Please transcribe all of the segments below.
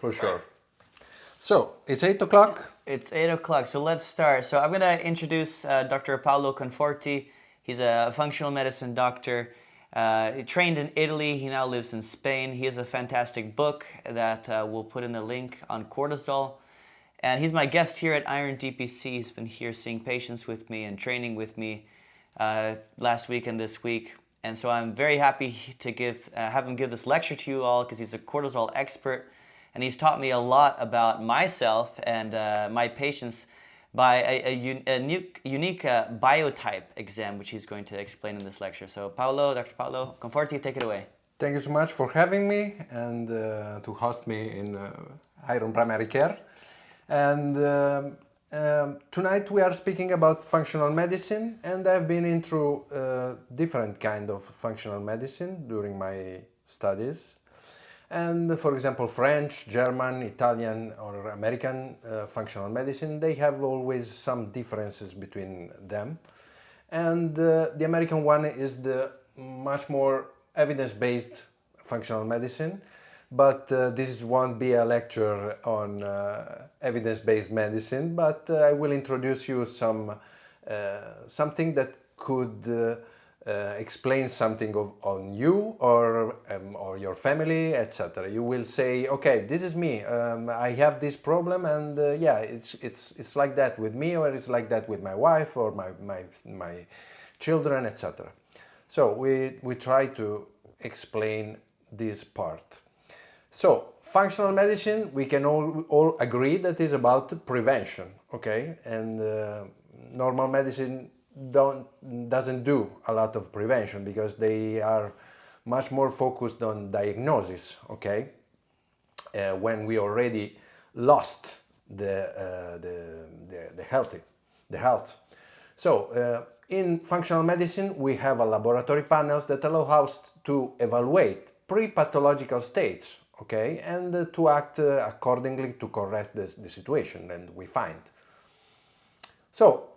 for sure. So, it's 8 o'clock. It's 8 o'clock, so let's start. So I'm going to introduce Dr. Paolo Conforti. He's a functional medicine doctor. He trained in Italy. He now lives in Spain. He has a fantastic book that we'll put in the link on cortisol. And he's my guest here at Iron DPC. He's been here seeing patients with me and training with me last week and this week. And so I'm very happy to have him give this lecture to you all because he's a cortisol expert. And he's taught me a lot about myself and my patients by a unique biotype exam, which he's going to explain in this lecture. So Dr. Paolo Conforti, take it away. Thank you so much for having me and to host me in Iron Primary Care. And tonight we are speaking about functional medicine, and I've been into different kind of functional medicine during my studies. And for example, French, German, Italian or American functional medicine, they have always some differences between them. And the American one is the much more evidence-based functional medicine, but this won't be a lecture on evidence-based medicine, but I will introduce you something that could explain something on you or your family, etc. You will say, okay, this is me. I have this problem, and yeah, it's like that with me, or it's like that with my wife or my children, etc. So we try to explain this part. So functional medicine, we can all agree that is about prevention, okay? And normal medicine doesn't do a lot of prevention because they are much more focused on diagnosis, okay? When we already lost the health. So in functional medicine we have a laboratory panels that allow us to evaluate pre-pathological states, okay, and to act accordingly to correct the situation and we find. So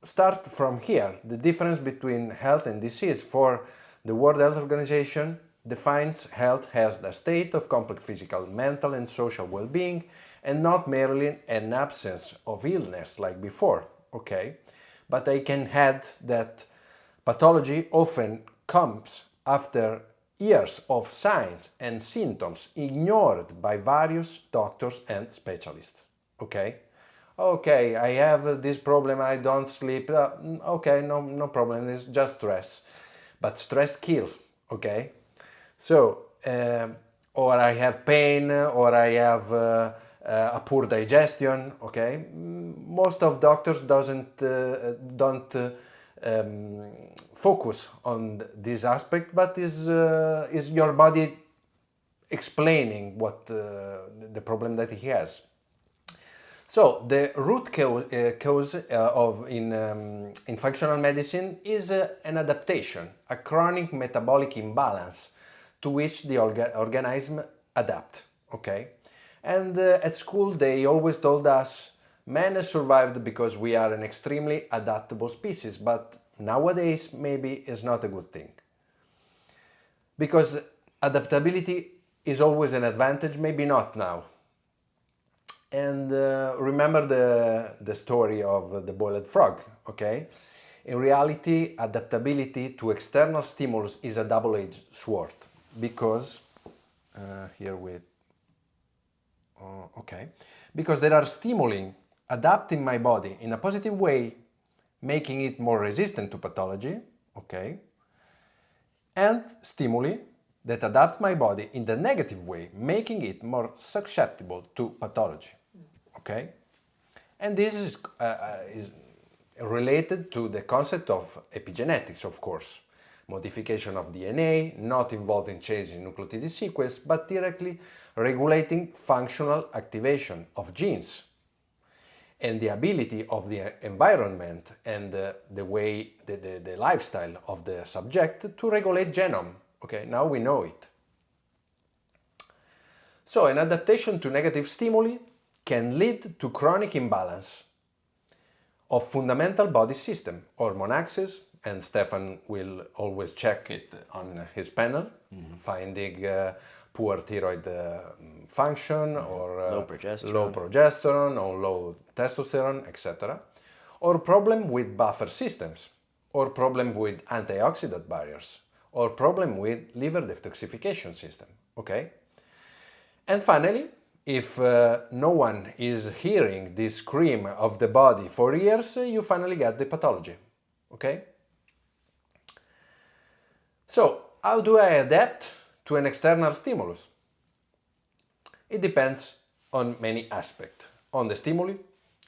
start from here. The difference between health and disease. For the World Health Organization defines health as the state of complete physical, mental and social well-being, and not merely an absence of illness like before, okay? But I can add that pathology often comes after years of signs and symptoms ignored by various doctors and specialists, okay? Okay, I have this problem, I don't sleep. Okay, no problem, it's just stress. But stress kills, okay? So, or I have pain, or I have a poor digestion, okay? Most of doctors don't focus on this aspect, but is your body explaining what the problem that he has. So the root cause in functional medicine is an adaptation, a chronic metabolic imbalance to which the organism adapt, okay? And at school they always told us man has survived because we are an extremely adaptable species, but nowadays maybe is not a good thing. Because adaptability is always an advantage, maybe not now. And remember the story of the boiled frog, okay? In reality, adaptability to external stimulus is a double-edged sword because, because there are stimuli adapting my body in a positive way, making it more resistant to pathology, okay? And stimuli that adapt my body in the negative way, making it more susceptible to pathology, okay? And this is related to the concept of epigenetics, of course. Modification of DNA, not involved in changing nucleotide sequence, but directly regulating functional activation of genes and the ability of the environment and the lifestyle of the subject to regulate genome. Okay, now we know it. So an adaptation to negative stimuli can lead to chronic imbalance of fundamental body system, hormone axis, and Stefan will always check it on his panel, finding poor thyroid function, or Low progesterone. low progesterone or low testosterone, etc. Or problem with buffer systems, or problem with antioxidant barriers, or problem with liver detoxification system, okay? And finally, if no one is hearing this scream of the body for years, you finally get the pathology, okay? So, how do I adapt to an external stimulus? It depends on many aspects. On the stimuli,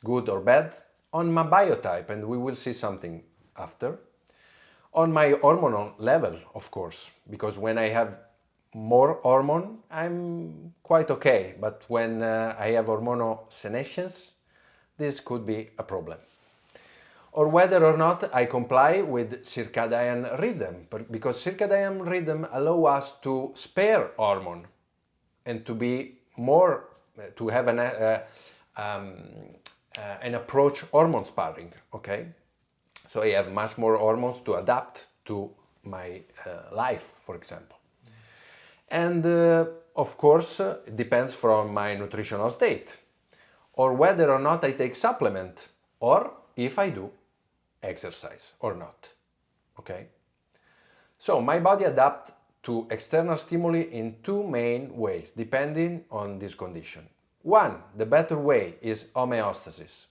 good or bad, on my biotype, and we will see something after. On my hormonal level, of course, because when I have more hormone, I'm quite okay, but when I have hormonal senescence, this could be a problem. Or whether or not I comply with circadian rhythm, because circadian rhythm allow us to spare hormone and to be more, to have an approach hormone sparing, okay? So I have much more hormones to adapt to my life, for example. And of course, it depends from my nutritional state, or whether or not I take supplement, or if I do exercise or not, okay? So my body adapts to external stimuli in two main ways, depending on this condition. One, the better way, is homeostasis,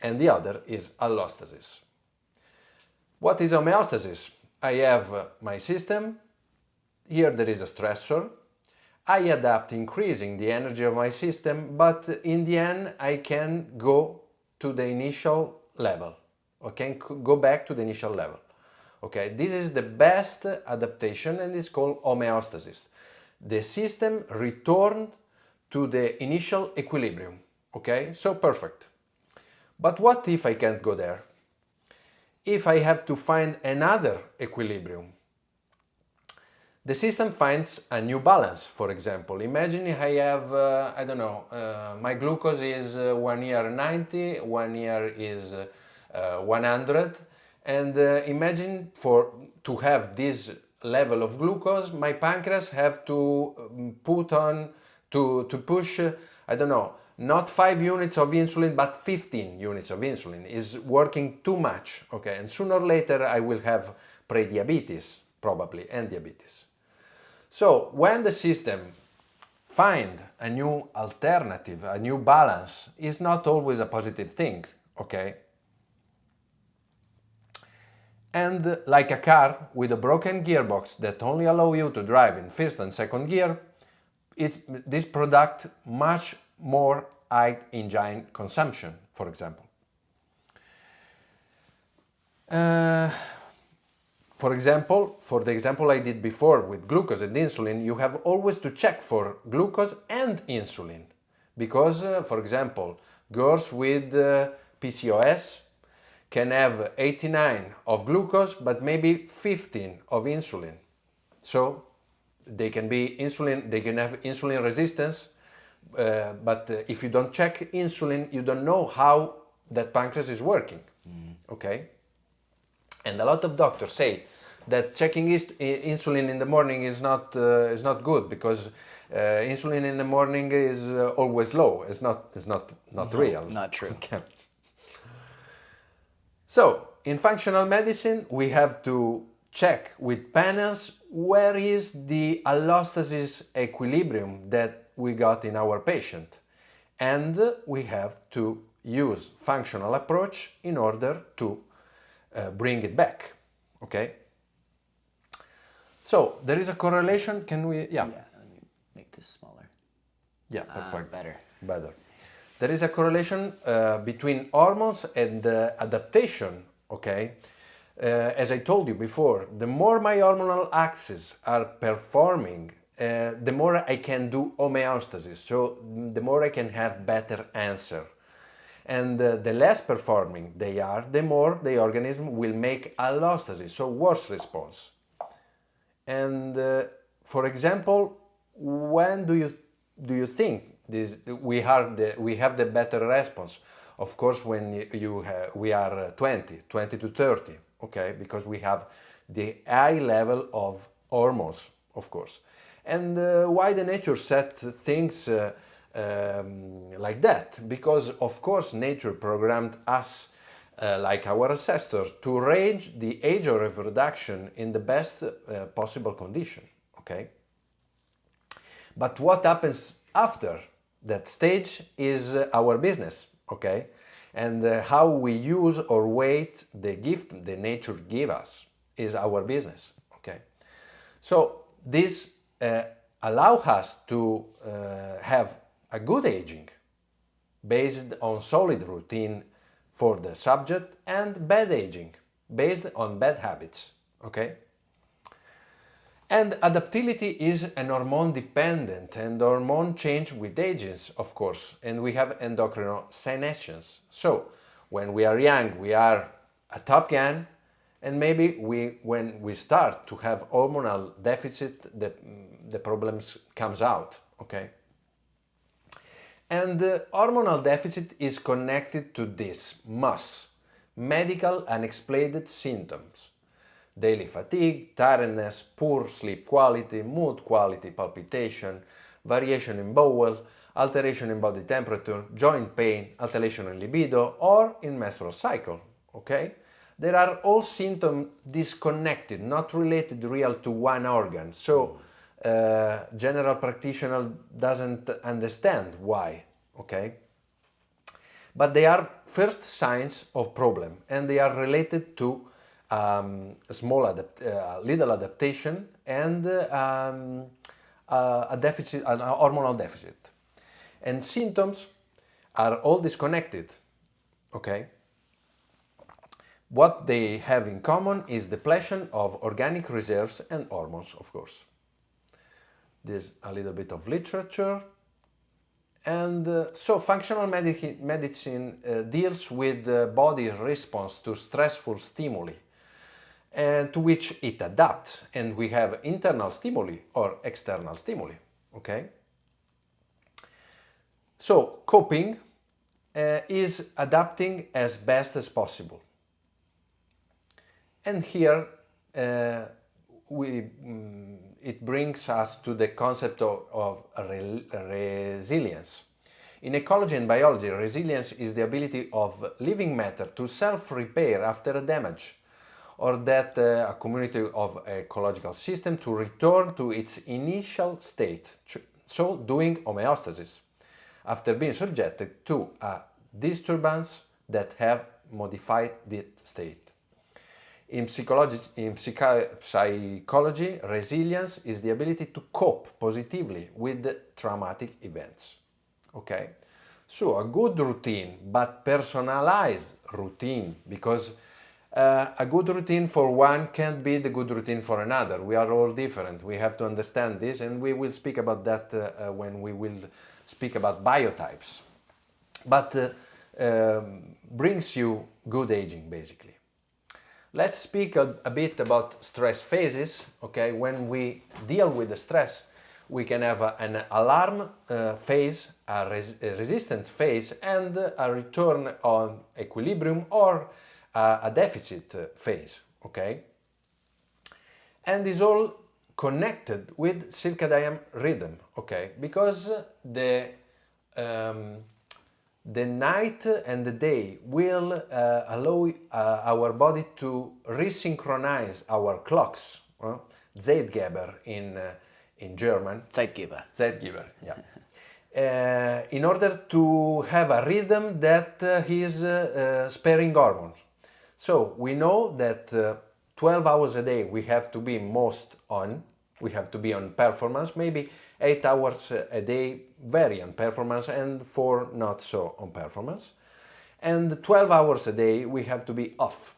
and the other is allostasis. What is homeostasis? I have my system, here there is a stressor, I adapt increasing the energy of my system, but in the end I can go to the initial level, okay, go back to the initial level. Okay, this is the best adaptation and it's called homeostasis. The system returned to the initial equilibrium, okay, so perfect. But what if I can't go there? If I have to find another equilibrium, the system finds a new balance. For example, imagine I have, I don't know, my glucose is 1 year 90, 1 year is 100, and imagine to have this level of glucose, my pancreas have to put on, to push, I don't know, not 5 units of insulin, but 15 units of insulin. Is working too much, okay, and sooner or later I will have prediabetes, probably, and diabetes. So when the system finds a new alternative, a new balance, is not always a positive thing, okay? And like a car with a broken gearbox that only allow you to drive in first and second gear, this product much more high engine consumption, for example. For example, for the example I did before with glucose and insulin, you have always to check for glucose and insulin. Because, for example, girls with PCOS can have 89 of glucose, but maybe 15 of insulin. So they can be insulin, they can have insulin resistance, but if you don't check insulin, you don't know how that pancreas is working, okay? And a lot of doctors say that checking insulin in the morning is not good, because insulin in the morning is always low. It's not no, real. Not true. Okay. So in functional medicine, we have to check with panels where is the allostasis equilibrium that we got in our patient, and we have to use functional approach in order to bring it back, okay? So there is a correlation, can we, Yeah, let me make this smaller. Yeah, perfect. Better. There is a correlation between hormones and adaptation, okay? As I told you before, the more my hormonal axes are performing, the more I can do homeostasis, so the more I can have better answer. And the less performing they are, the more the organism will make allostasis, so worse response. And for example, when do you think we have the better response? Of course, when we are 20 to 30, okay, because we have the high level of hormones, of course. And why the nature set things like that? Because of course nature programmed us, like our ancestors, to range the age of reproduction in the best possible condition, okay? But what happens after that stage is our business, okay? And how we use or weight the gift the nature give us is our business, okay? So this allow us to have a good aging based on solid routine for the subject and bad aging based on bad habits, okay? And adaptility is an hormone dependent and hormone change with ages, of course, and we have endocrine senescence. So when we are young, we are a top gun, and maybe when we start to have hormonal deficit, the problems comes out, okay? And hormonal deficit is connected to this MUS, medical unexplained symptoms. Daily fatigue, tiredness, poor sleep quality, mood quality, palpitation, variation in bowel, alteration in body temperature, joint pain, alteration in libido, or in menstrual cycle, okay? There are all symptoms disconnected, not related real to one organ. So general practitioner doesn't understand why, okay? But they are first signs of problem, and they are related to little adaptation and a deficit, a hormonal deficit. And symptoms are all disconnected, okay? What they have in common is depletion of organic reserves and hormones, of course. There's a little bit of literature. And so functional medicine deals with the body response to stressful stimuli, and to which it adapts, and we have internal stimuli or external stimuli, okay? So coping is adapting as best as possible. And here it brings us to the concept of resilience. In ecology and biology, resilience is the ability of living matter to self-repair after a damage, or that a community of ecological system to return to its initial state, so doing homeostasis, after being subjected to a disturbance that have modified the state. In psychology, resilience is the ability to cope positively with traumatic events. Okay? So a good routine, but personalized routine, because a good routine for one can't be the good routine for another. We are all different. We have to understand this, and we will speak about that when we will speak about biotypes. But brings you good aging, basically. Let's speak a bit about stress phases. Okay, when we deal with the stress, we can have an alarm phase, a resistant phase, and a return on equilibrium or a deficit phase. Okay, and is all connected with circadian rhythm. Okay, because the night and the day will allow our body to resynchronize our clocks. Zeitgeber in German. Zeitgeber. Zeitgeber, yeah. In order to have a rhythm that is sparing hormones. So we know that 12 hours a day we have to be most on. We have to be on performance, maybe 8 hours a day very on performance and 4 not so on performance. And 12 hours a day we have to be off,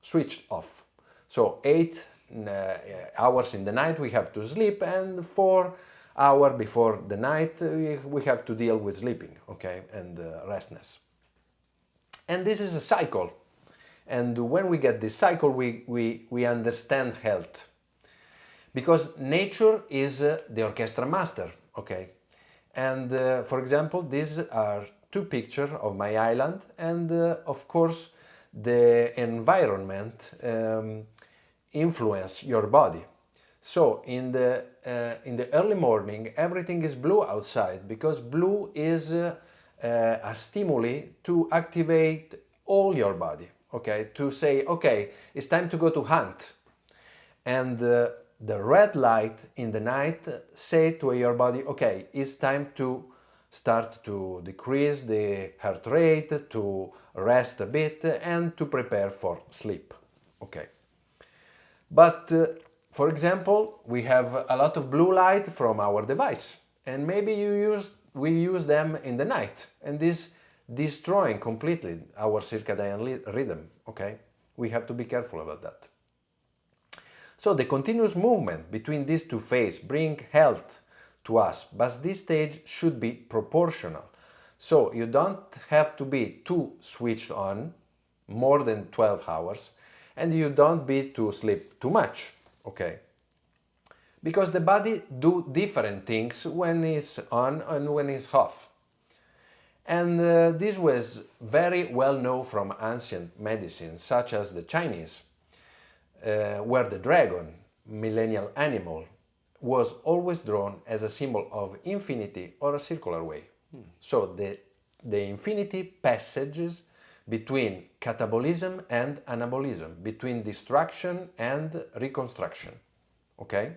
switched off. So 8 hours in the night we have to sleep, and 4 hours before the night we have to deal with sleeping, okay, and restness. And this is a cycle. And when we get this cycle, we understand health. Because nature is the orchestra master, okay? And for example, these are 2 pictures of my island, and of course the environment influence your body. So in the early morning, everything is blue outside because blue is a stimuli to activate all your body. Okay, to say, okay, it's time to go to hunt, and the red light in the night say to your body, okay, it's time to start to decrease the heart rate, to rest a bit, and to prepare for sleep. Okay. But for example, we have a lot of blue light from our device, and maybe we use them in the night, and this destroying completely our circadian rhythm. Okay, we have to be careful about that. So the continuous movement between these two phases bring health to us, but this stage should be proportional. So you don't have to be too switched on, more than 12 hours, and you don't be to sleep too much, okay? Because the body do different things when it's on and when it's off. And this was very well known from ancient medicine, such as the Chinese, where the dragon, millennial animal, was always drawn as a symbol of infinity or a circular way. So the infinity passages between catabolism and anabolism, between destruction and reconstruction. Okay?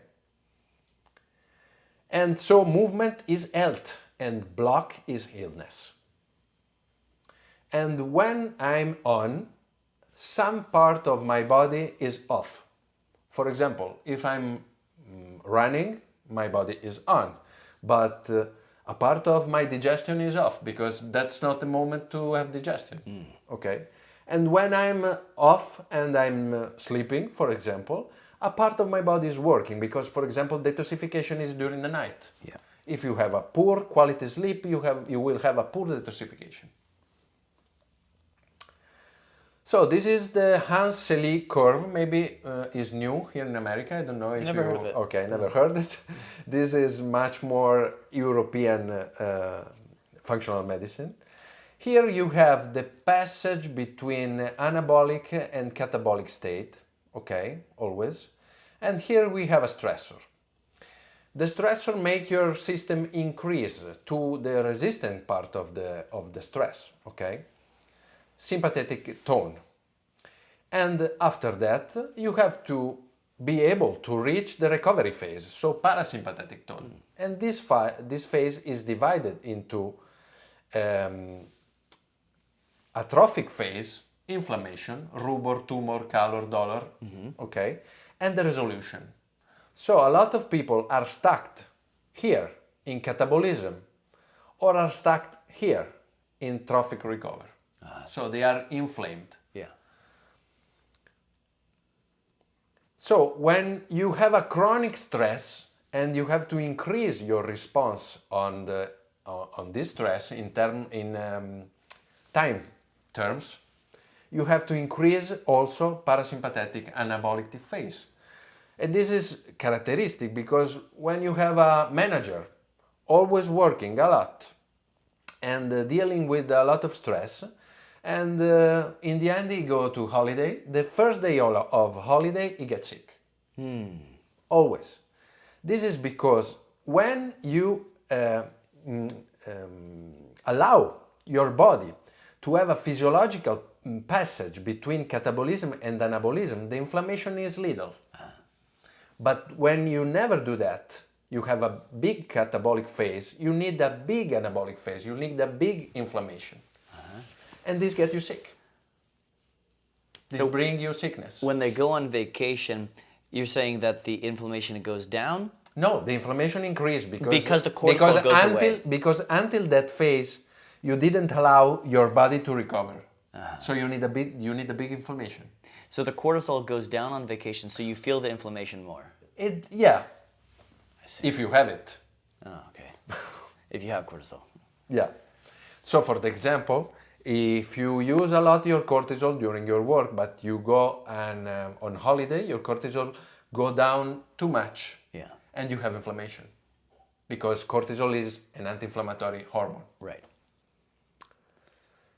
And so movement is health and block is illness. And when I'm on, some part of my body is off. For example, if I'm running, my body is on, but a part of my digestion is off because that's not the moment to have digestion. Okay? And when I'm off and I'm sleeping, for example, a part of my body is working because, for example, detoxification is during the night. Yeah. If you have a poor quality sleep, you will have a poor detoxification. So this is the Hans-Selye curve. Maybe is new here in America. I don't know if Never you... heard of it. Okay, never heard it. This is much more European functional medicine. Here you have the passage between anabolic and catabolic state. Okay, always. And here we have a stressor. The stressor makes your system increase to the resistant part of the stress. Okay. Sympathetic tone. And after that, you have to be able to reach the recovery phase, so parasympathetic tone. And this phase is divided into atrophic phase, inflammation, rubor, tumor, calor, dolor, okay, and the resolution. So a lot of people are stuck here in catabolism or are stuck here in trophic recovery. So they are inflamed. Yeah. So when you have a chronic stress and you have to increase your response on this stress in time terms, you have to increase also parasympathetic anabolic phase. And this is characteristic because when you have a manager always working a lot and dealing with a lot of stress, and in the end he go to holiday, the first day of holiday he gets sick. Always. This is because when you allow your body to have a physiological passage between catabolism and anabolism, the inflammation is little. But when you never do that, you have a big catabolic phase, you need a big anabolic phase, you need a big inflammation. And this gets you sick. This brings you sickness. When they go on vacation, you're saying that the inflammation goes down? No, the inflammation increases Because the cortisol goes away. Because until that phase, you didn't allow your body to recover. So you need a big inflammation. So the cortisol goes down on vacation, so you feel the inflammation more. Yeah. If you have it. Oh, okay. If you have cortisol. Yeah. So for the example, if you use a lot your cortisol during your work, but you go on holiday, your cortisol go down too much. Yeah. And you have inflammation. Because cortisol is an anti-inflammatory hormone. Right.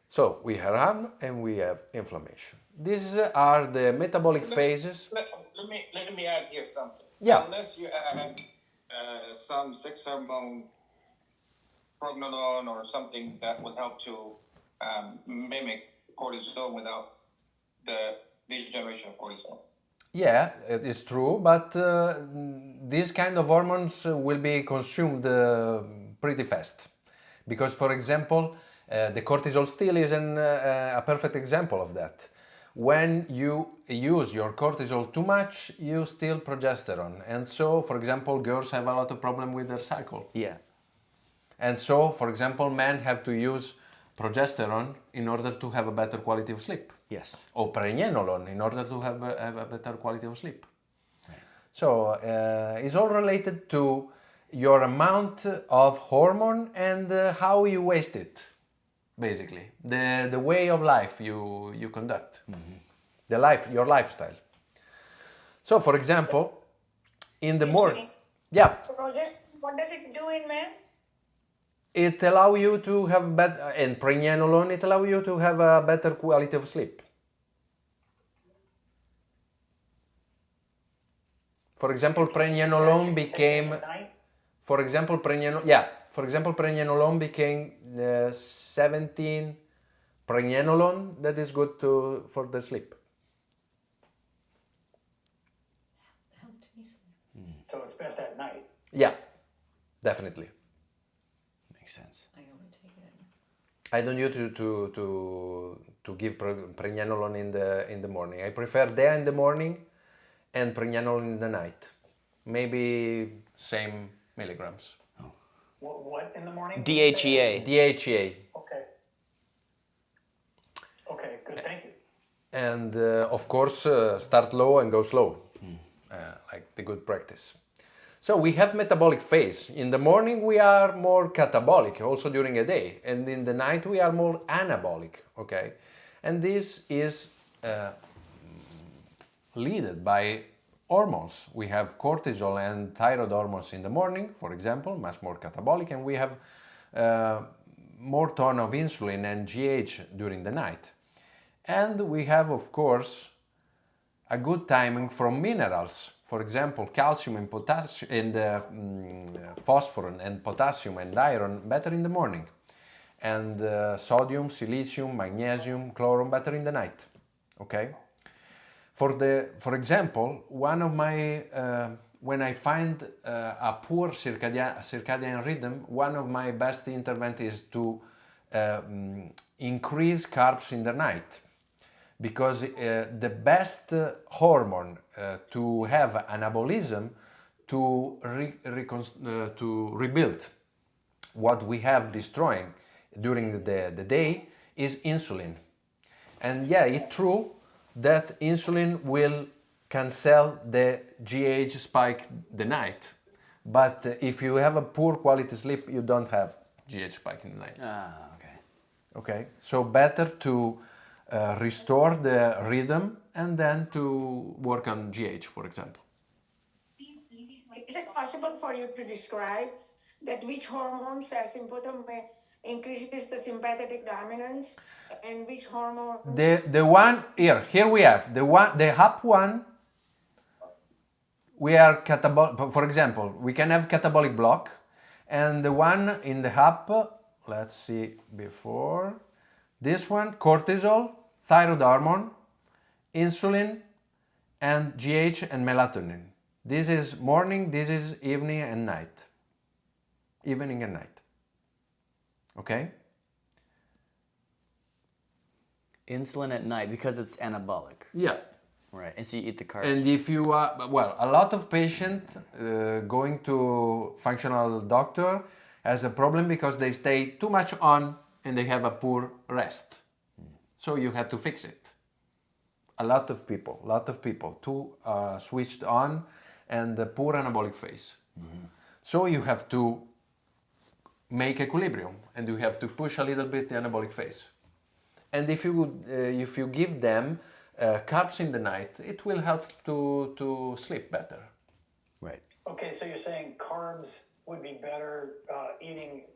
So we have RAM and we have inflammation. These are the metabolic phases. Let me add here something. Yeah. Unless you add some sex hormone, prognolone, or something that would help to mimic cortisol without the degeneration of cortisol. Yeah, it is true, but these kind of hormones will be consumed pretty fast. Because, for example, the cortisol still is a perfect example of that. When you use your cortisol too much, you steal progesterone. And so, for example, girls have a lot of problem with their cycle. Yeah. And so, for example, men have to use progesterone in order to have a better quality of sleep. Yes. Or pregnenolone in order to have a better quality of sleep. Right. So it's all related to your amount of hormone and how you waste it, basically. The way of life you conduct, your lifestyle. So, for example, in the morning, yeah, Project, what does it do in men? it allow you to have better, and pregnenolone, it allow you to have a better quality of sleep. For example, pregnenolone became, pregnenolone became 17 pregnenolone that is good for the sleep. So it's best at night. Yeah, definitely. Makes sense. I only take it. I don't use to give pregnenolone in the morning. I prefer DHEA in the morning and pregnenolone in the night. Maybe same milligrams. What in the morning? DHEA. DHEA. Okay. Okay, good, thank you. And of course, start low and go slow, like the good practice. So we have metabolic phase. In the morning we are more catabolic, also during a day, and in the night we are more anabolic. Okay, and this is led by hormones. We have cortisol and thyroid hormones in the morning, for example, much more catabolic, and we have more ton of insulin and GH during the night. And we have, of course, a good timing from minerals. For example, calcium and potassium and phosphorus and potassium and iron better in the morning, and sodium, silicium, magnesium, chlorine better in the night. Okay. For example, one of my when I find a poor circadian rhythm, one of my best interventions is to increase carbs in the night. Because the best hormone to have anabolism to rebuild what we have destroying during the day is insulin. And yeah, it's true that insulin will cancel the GH spike the night. But if you have a poor quality sleep, you don't have GH spike in the night. Ah, okay. Okay, so better to restore the rhythm and then to work on GH, for example. Is it possible for you to describe that which hormones are symptom increases the sympathetic dominance and which hormone? The one here we have the HAP one. We are catabolic. For example, we can have catabolic block, and the one in the HAP. Let's see before this one: cortisol, thyroid hormone, insulin, and GH and melatonin. This is morning, this is evening and night. Evening and night. Okay? Insulin at night because it's anabolic. Yeah. Right. And so you eat the carbs. And if you are, well, a lot of patients going to functional doctor has a problem because they stay too much on and they have a poor rest. So you have to fix it. A lot of people too switched on and the poor anabolic phase. So you have to make equilibrium and you have to push a little bit the anabolic phase. And if you give them carbs in the night, it will help to sleep better. Right. Okay, so you're saying carbs would be better eating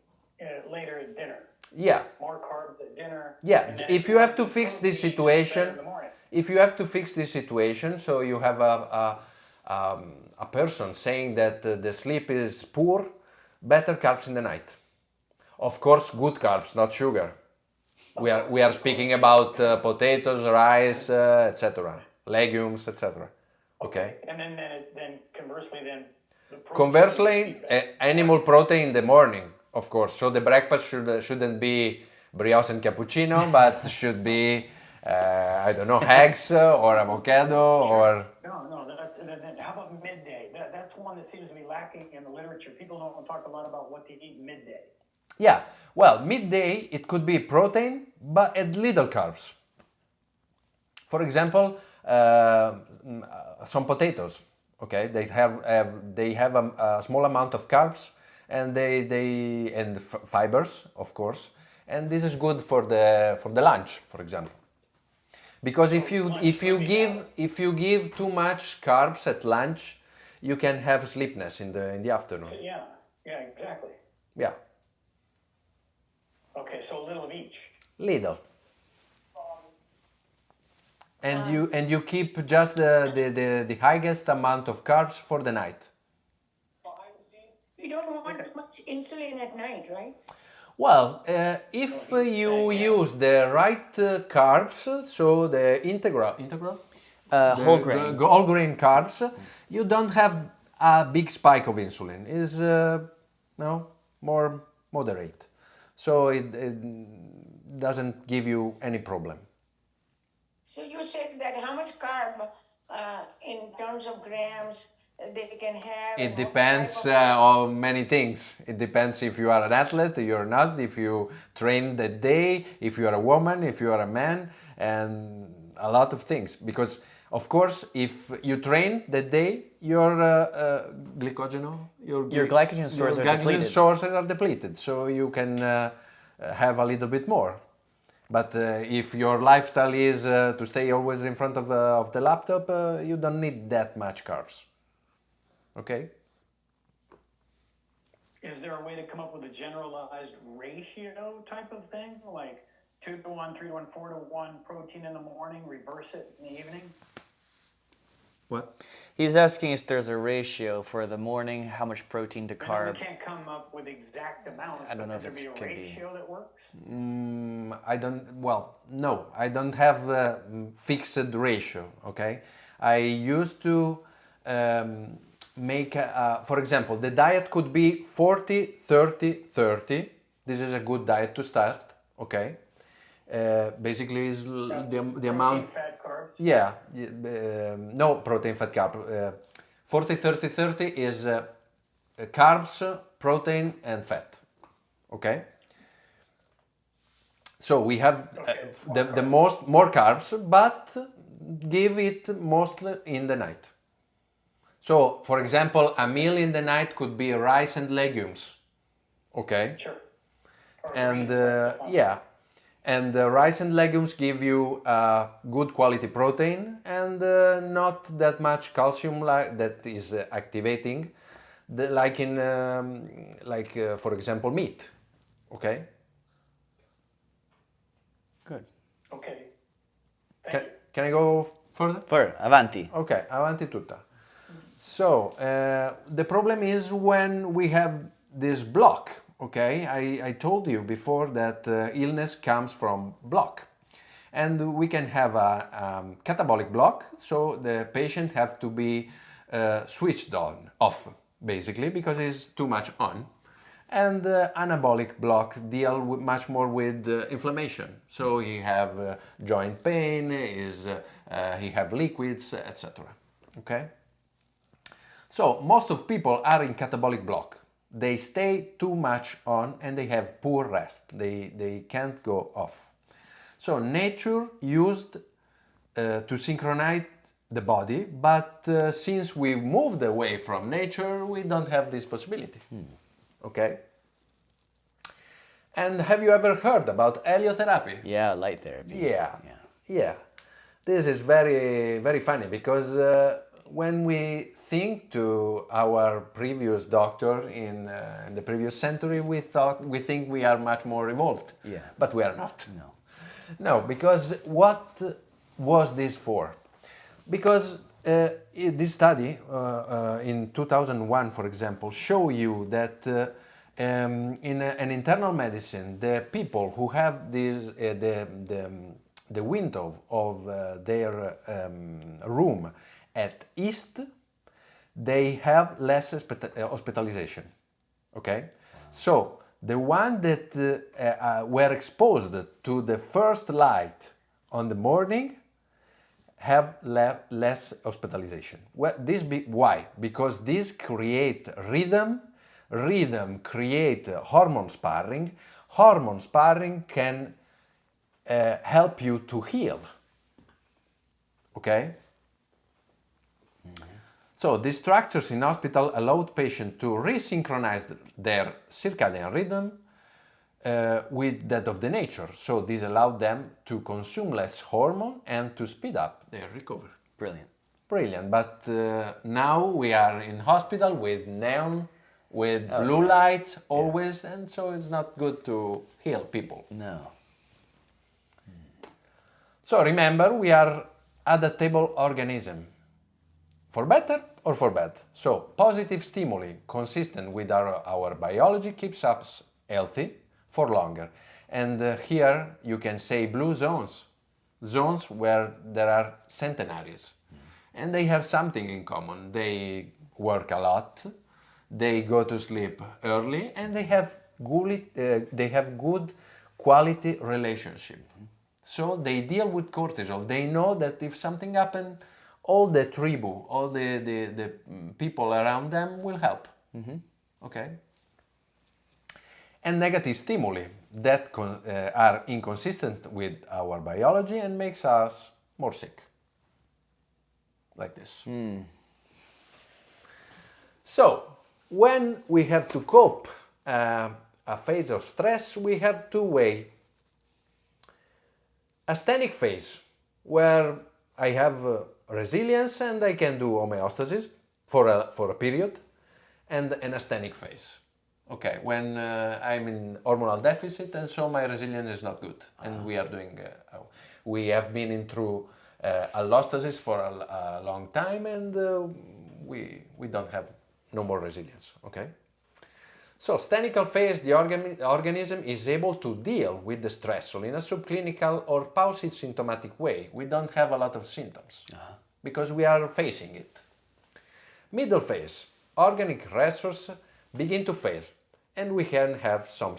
later at dinner. Yeah. More carbs at dinner. Yeah. If you have to fix this situation, so you have a a person saying that the sleep is poor, better carbs in the night. Of course, good carbs, not sugar. We are speaking about potatoes, rice, etc., legumes, etc. Okay. And then conversely, then the protein Conversely, animal protein in the morning, of course. So the breakfast shouldn't be brioche and cappuccino, but should be I don't know, eggs or avocado or No, that's and then how about midday? That's one that seems to be lacking in the literature. People don't talk a lot about what to eat midday. yeah. Well, midday it could be protein, but at little carbs. For example, some potatoes. Okay, they have a small amount of carbs and they and fibers, of course, and this is good for the lunch, for example. Because if you give too much carbs at lunch, you can have sleepiness in the afternoon. Yeah, exactly. Yeah, Okay, so a little of each. little. And you keep just the highest amount of carbs for the night. You don't want much insulin at night, right? Well, if you use the right carbs, so the integral, Whole grain. all grain carbs, you don't have a big spike of insulin. Is no more moderate, so it doesn't give you any problem. So you said that how much carb in terms of grams they can have? It and what depends type of- on many things. It depends if you are an athlete, you're not, if you train that day, if you are a woman, if you are a man, and a lot of things. Because, of course, if you train that day, your Your glycogen stores are depleted. sources are depleted, so you can have a little bit more. But if your lifestyle is to stay always in front of the laptop, you don't need that much carbs. Okay? Is there a way to come up with a generalized ratio type of thing? Like 2-to-1, 3-to-1, 4-to-1 protein in the morning, reverse it in the evening? What? He's asking if there's a ratio for the morning, how much protein to I know carb. we can't come up with exact amounts, I don't know but if could there it be a can be. ratio that works? I don't, well, no, I don't have a fixed ratio, okay? I used to make, for example, the diet could be 40, 30, 30. This is a good diet to start, okay? Basically, is That's the protein, amount. fat, carbs. Yeah, no protein, fat, carb. 40, 30, 30 is carbs, protein, and fat. Okay? So we have the most more carbs, but give it mostly in the night. So, for example, a meal in the night could be rice and legumes. Okay? Sure. Or And grains, that's fine. yeah, and rice and legumes give you good quality protein and not that much calcium that is activating, like in for example meat. Okay. Good. Okay. Thank you. Can I go further? Avanti. Okay, avanti tutta. So the problem is when we have this block. Okay, I told you before that illness comes from block, and we can have a catabolic block. So the patient have to be switched off, basically, because it's too much on. And anabolic block deal much more with inflammation. So he have joint pain, he have liquids, etc. Okay. So most of people are in catabolic block. They stay too much on and they have poor rest. They can't go off. So nature used to synchronize the body, but since we've moved away from nature, we don't have this possibility. Okay? And have you ever heard about heliotherapy? Yeah, light therapy. Yeah. This is very, very funny because when we think to our previous doctor in the previous century, we think we are much more evolved. Yeah. But we are not. No. No, because what was this for? Because This study in 2001, for example, show you that in an internal medicine, the people who have this, the window of their room at east, they have less hospitalization. Okay, so the one that were exposed to the first light on the morning have less hospitalization. Why? Because this create rhythm, rhythm create hormone sparring, hormone sparring can help you to heal. Okay? So these structures in hospital allowed patients to resynchronize their circadian rhythm with that of the nature. So this allowed them to consume less hormone and to speed up their recovery. Brilliant. Brilliant. But now we are in hospital with neon, with blue lights always, and so it's not good to heal people. No. So remember, we are adaptable organism. For better or for bad. So positive stimuli consistent with our biology keeps us healthy for longer. And here you can say blue zones, zones where there are centenaries. And they have something in common. They work a lot, they go to sleep early, and they have good quality relationship. So they deal with cortisol. They know that if something happens, all the tribu, all the people around them will help. Okay? And negative stimuli that are inconsistent with our biology and makes us more sick. Like this. So, when we have to cope a phase of stress, we have two ways. Asthenic phase, where I have resilience and I can do homeostasis for a period, and an asthenic phase. Okay, when I'm in hormonal deficit and so my resilience is not good, and we have been through allostasis for a long time, and we don't have no more resilience. Okay. So, asthenical phase, the organism is able to deal with the stressor in a subclinical or pauci-symptomatic way. We don't have a lot of symptoms because we are facing it. Middle phase, organic resources begin to fail and we can have some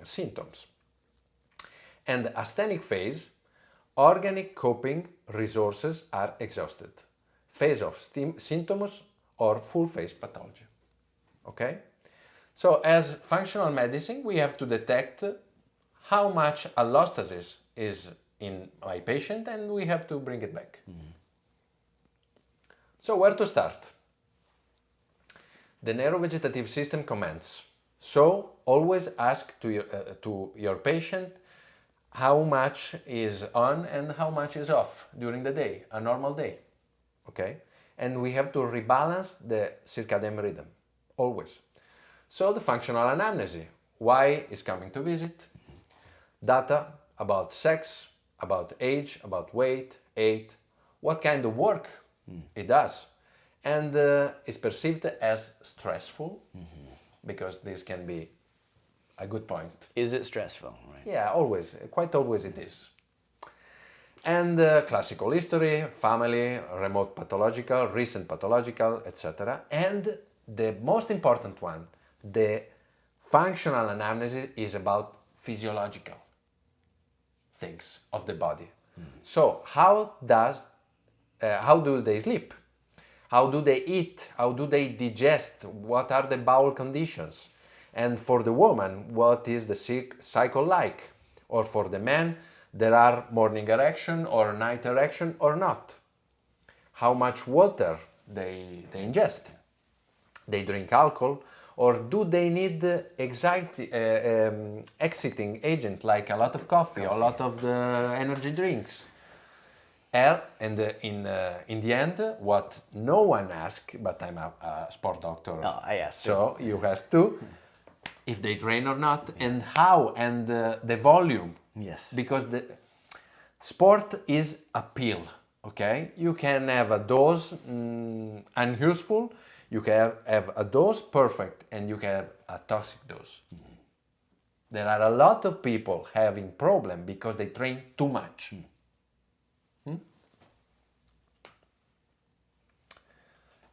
symptoms. And asthenic phase, organic coping resources are exhausted. Phase of symptoms or full phase pathology. Okay? So as functional medicine, we have to detect how much allostasis is in my patient and we have to bring it back. So where to start? The neurovegetative system comments. So always ask to your patient how much is on and how much is off during the day, a normal day. Okay? And we have to rebalance the circadian rhythm. Always. So the functional anamnesis, why is coming to visit, data about sex, about age, about weight, age, what kind of work it does, and is perceived as stressful, because this can be a good point. Is it stressful? Right. Yeah, always, quite always it is. And classical history, family, remote pathological, recent pathological, etc. And the most important one, the functional anamnesis, is about physiological things of the body. So how do they sleep? How do they eat? How do they digest? What are the bowel conditions? And for the woman, what is the cycle like? Or for the man, there are morning erection or night erection or not? How much water they ingest? They drink alcohol, or do they need exiting agent like a lot of coffee, or a lot of the energy drinks? And in the end, what no one asks, but I'm a sport doctor. Oh, I asked. So you have to, if they train or not, and how, and the volume. Yes. Because the sport is a pill. Okay, you can have a dose unuseful, you can have a dose perfect, and you can have a toxic dose. There are a lot of people having problem because they train too much.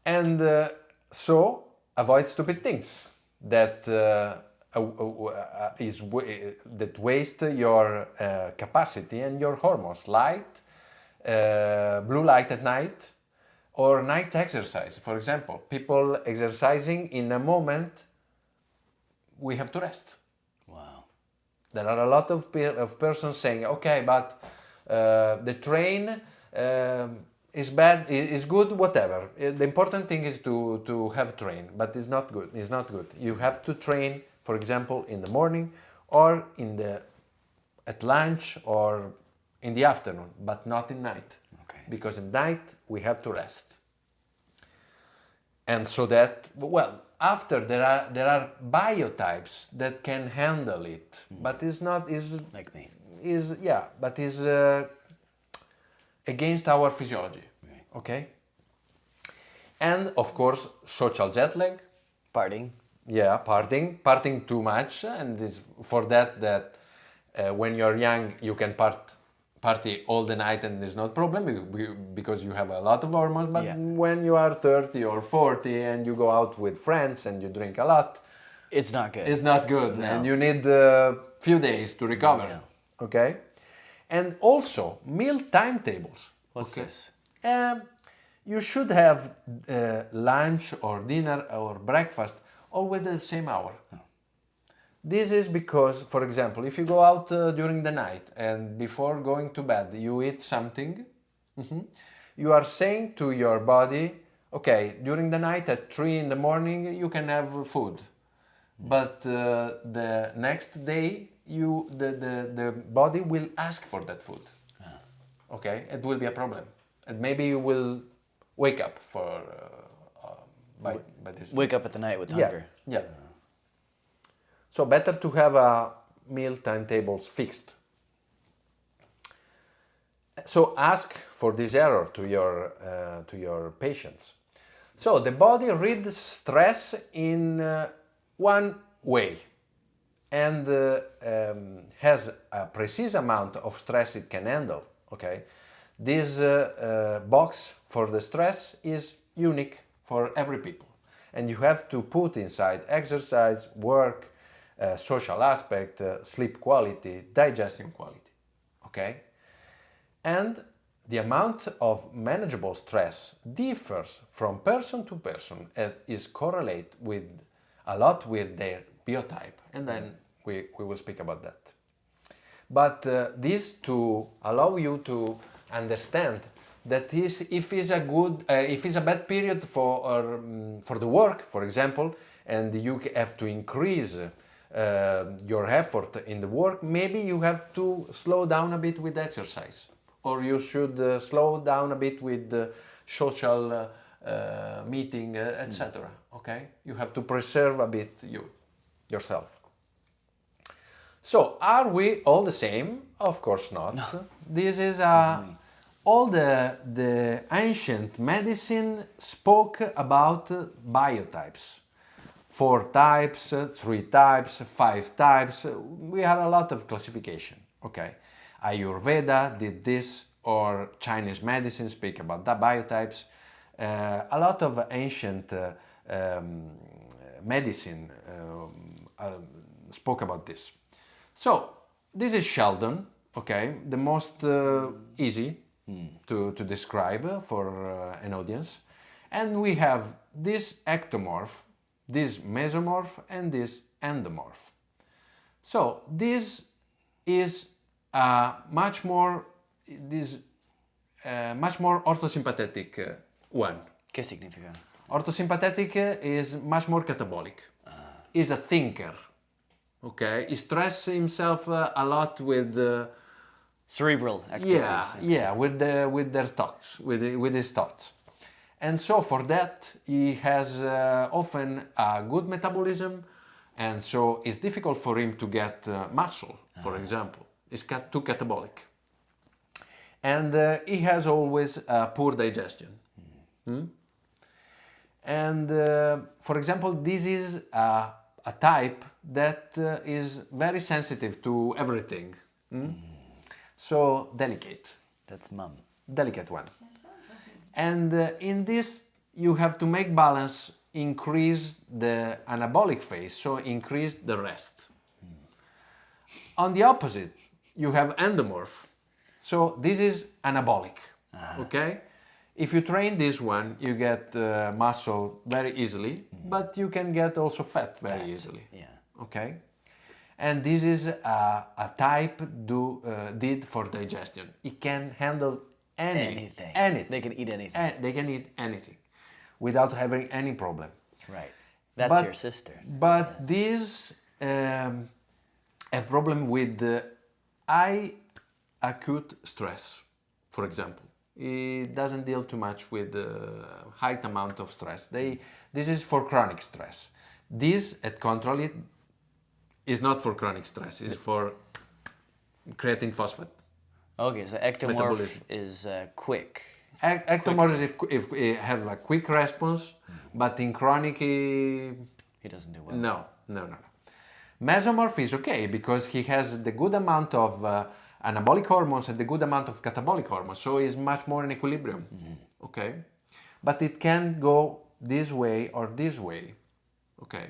And so avoid stupid things that that waste your capacity and your hormones. Light, blue light at night, or night exercise. For example, people exercising in a moment, we have to rest. Wow. There are a lot of persons saying, okay, but the train is bad, is good, whatever. The important thing is to have train, but it's not good. It's not good. You have to train, for example, in the morning or at lunch or in the afternoon, but not in night. Okay. Because at night we have to rest. And so that, well, after there are biotypes that can handle it, but it's not Like me. but is against our physiology. Right. Okay. And of course, social jet lag. Partying. Yeah, partying too much, and it's for that when you're young you can party all the night and there's no problem because you have a lot of hormones. But Yeah. when you are 30 or 40 and you go out with friends and you drink a lot, It's not good. it's not good, No. and you need a few days to recover. Yeah. Okay, and also meal timetables. What's okay? this? You should have lunch or dinner or breakfast always at the same hour. This is because, for example, if you go out during the night and before going to bed you eat something, you are saying to your body, okay, during the night at 3 in the morning you can have food. But the next day the body will ask for that food. Okay, it will be a problem. And maybe you will wake up by this. Wake up at the night with Yeah, hunger. yeah. So better to have a meal timetables fixed. So ask for this error to your patients. So the body reads stress in one way and has a precise amount of stress it can handle. Okay, this box for the stress is unique for every people, and you have to put inside exercise, work, social aspect, sleep quality, digestion quality. Okay, and the amount of manageable stress differs from person to person and is correlate with a lot with their biotype, and then we will speak about that. But this to allow you to understand that if it's a bad period for the work, for example, and you have to increase your effort in the work, maybe you have to slow down a bit with exercise, or you should slow down a bit with social meeting, etc. Okay, you have to preserve a bit yourself. So, are we all the same? Of course not. No. This is all the ancient medicine spoke about biotypes. 4 types, 3 types, 5 types. We have a lot of classification. Okay, Ayurveda did this, or Chinese medicine speak about the biotypes. A lot of ancient medicine spoke about this. So, this is Sheldon, okay, the most easy to describe for an audience. And we have this ectomorph, this mesomorph, and this endomorph. So, this is much more orthosympathetic one. ¿Qué significa? Orthosympathetic is much more catabolic. Is a thinker. Okay, he stresses himself a lot with Cerebral activities. with their thoughts, with his thoughts, and so for that he has often a good metabolism, and so it's difficult for him to get muscle, for example. It's too catabolic, and he has always poor digestion. And for example, this is a type that is very sensitive to everything. So delicate, That's mum. delicate one. And in this, you have to make balance, increase the anabolic phase, so increase the rest. On the opposite, you have endomorph. So this is anabolic, okay? If you train this one, you get muscle very easily, but you can get also fat very easily. Yeah. Okay, and this is a type did for digestion. It can handle anything. They can eat anything. They can eat anything without having any problem. Right. That's your sister. But these have problem with high acute stress, for example. It doesn't deal too much with the high amount of stress. This is for chronic stress. This, at contrary, is not for chronic stress. It's for creatine phosphate. Okay, so ectomorph Metabolism. is quick. Ectomorph is if we have a quick response, but in chronic, He doesn't do well. no. Mesomorph is okay because he has the good amount of anabolic hormones and the good amount of catabolic hormones, so he's much more in equilibrium. Okay, but it can go this way or this way. Okay.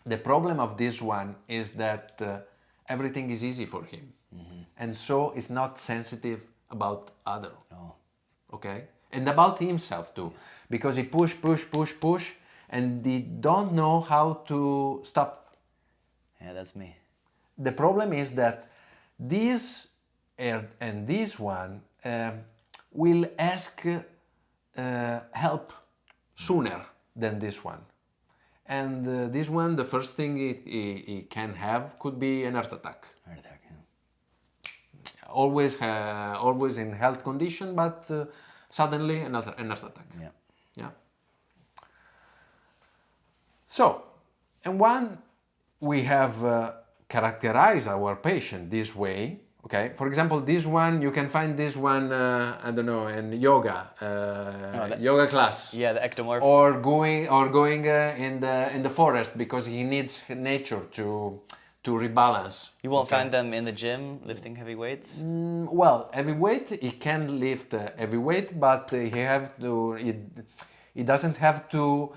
The problem of this one is that everything is easy for him, and so it's not sensitive about other. Okay, and about himself too, because he push, and he don't know how to stop. Yeah, that's me. The problem is that this and this one will ask help sooner than this one. And this one, the first thing it can have could be an heart attack. Heart attack, yeah. Always in health condition, but suddenly an heart attack. Yeah. So, and when we have characterized our patient this way, okay, for example, this one, you can find this one, I don't know, in yoga, yoga class. Yeah, the ectomorph. Or going in the forest because he needs nature to rebalance. You won't find them in the gym lifting heavy weights? Well, heavy weight, he can lift heavy weight, but he doesn't have to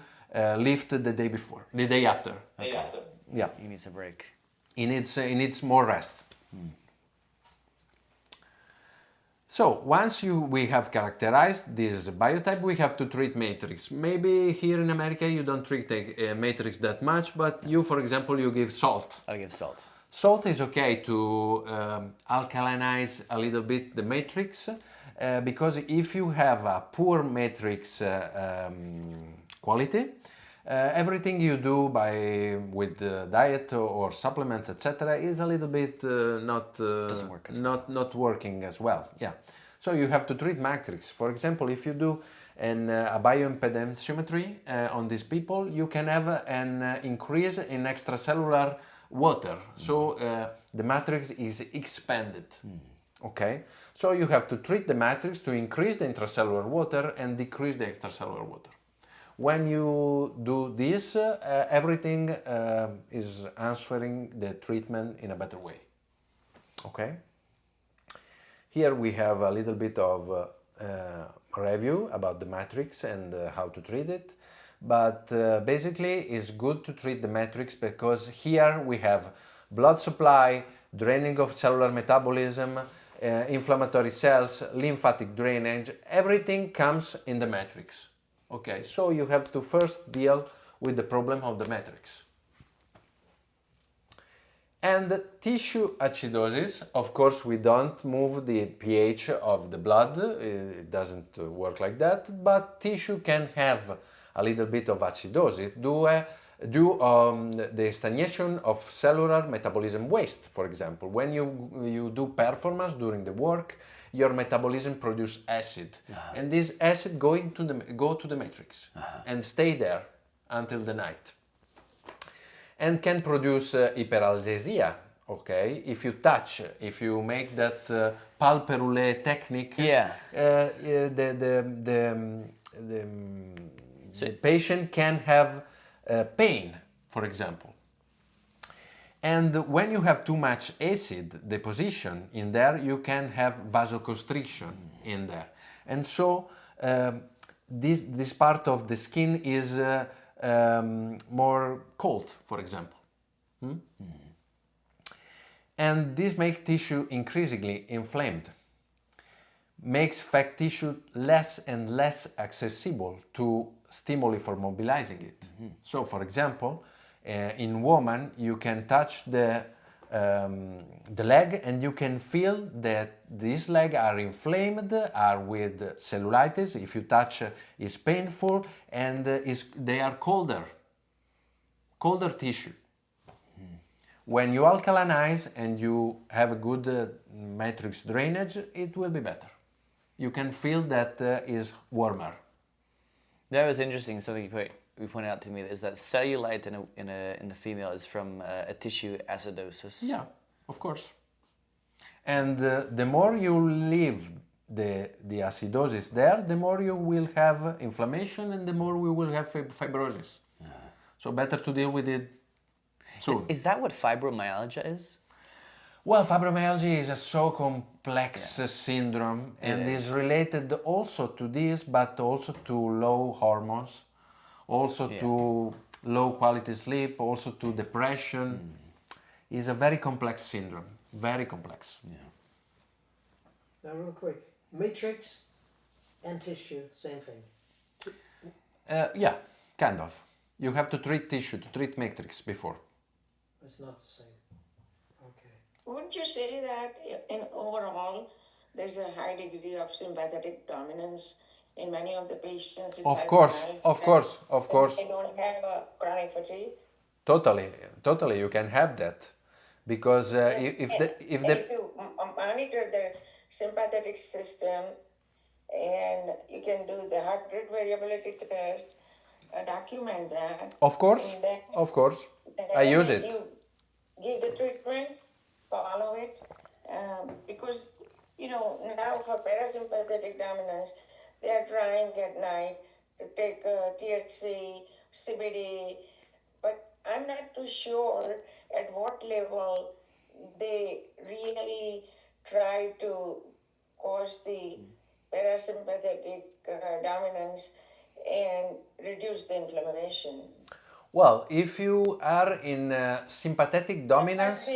lift the day before, the day after. Okay. Yeah, He needs a break. he needs more rest. So once we have characterized this biotype, we have to treat matrix. Maybe here in America you don't treat matrix that much, but you, for example, you give salt. I'll give salt. Salt is okay to alkalinize a little bit the matrix, because if you have a poor matrix quality, everything you do with diet or supplements, etc., is a little bit Doesn't work as not working as well. Yeah, so you have to treat matrix. For example, if you do a bioimpedantiometry on these people, you can have an increase in extracellular water. So the matrix is expanded. Okay, so you have to treat the matrix to increase the intracellular water and decrease the extracellular water. When you do this, everything is answering the treatment in a better way. Okay? Here we have a little bit of review about the matrix and how to treat it. But basically, it's good to treat the matrix because here we have blood supply, draining of cellular metabolism, inflammatory cells, lymphatic drainage. Everything comes in the matrix. Okay, so you have to first deal with the problem of the matrix. And tissue acidosis, of course, we don't move the pH of the blood, it doesn't work like that, but tissue can have a little bit of acidosis due the stagnation of cellular metabolism waste, for example. When you do performance during the work, your metabolism produces acid, and this acid go to the matrix and stay there until the night, and can produce hyperalgesia okay, if you touch, if you make that palpe roulé technique, Yeah. the patient can have pain, for example. And when you have too much acid deposition in there, you can have vasoconstriction in there. And so this part of the skin is more cold, for example. And this makes tissue increasingly inflamed, makes fat tissue less and less accessible to stimuli for mobilizing it. So, for example, in woman, you can touch the leg and you can feel that these legs are inflamed, are with cellulitis. If you touch, it's painful, and they are colder tissue. When you alkalinize and you have a good matrix drainage, it will be better. You can feel that is warmer. That was interesting. Something you pointed out to me is that cellulite in the female is from a tissue acidosis. Yeah, of course. And the more you leave the acidosis there, the more you will have inflammation and the more we will have fibrosis. So better to deal with it soon. Is that what fibromyalgia is? Well, fibromyalgia is a so complex syndrome and is related also to this, but also to low hormones, also to low quality sleep, also to depression. It's a very complex syndrome, very complex. Now, real quick, matrix and tissue, same thing. Yeah, kind of. You have to treat tissue, to treat matrix before. It's not the same. Okay. Wouldn't you say that in overall, there's a high degree of sympathetic dominance in many of the patients? With Of course, fibromyalgia, of course, of course. They don't have a chronic fatigue. Totally, you can have that, because if you monitor the sympathetic system, and you can do the heart rate variability test, document that. of course, and then- I use it. You give the treatment, follow it, because now for parasympathetic dominance, they are trying at night to take THC, CBD, but I'm not too sure at what level they really try to cause the parasympathetic dominance and reduce the inflammation. Well, if you are in sympathetic dominance,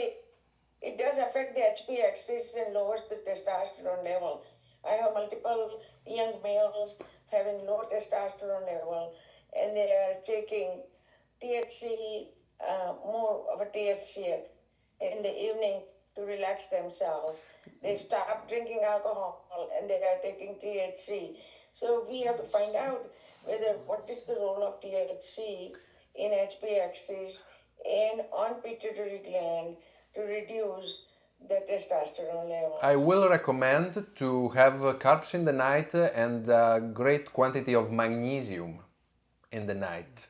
It does affect the HP axis and lowers the testosterone level. I have multiple young males having low testosterone level, and they are taking THC, more of a THC in the evening to relax themselves. They stop drinking alcohol and they are taking THC. So we have to find out what is the role of THC in HP axis and on pituitary gland to reduce the testosterone level. I will recommend to have carbs in the night and a great quantity of magnesium in the night.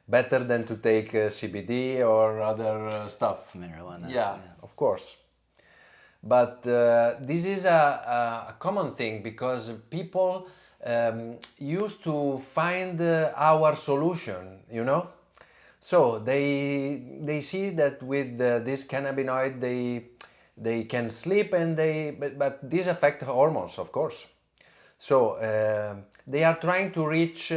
Better than to take CBD or other stuff. Marijuana. Yeah, of course. But this is a common thing because people used to find our solution, So they see that with this cannabinoid they can sleep and but this affects hormones, of course. So they are trying to reach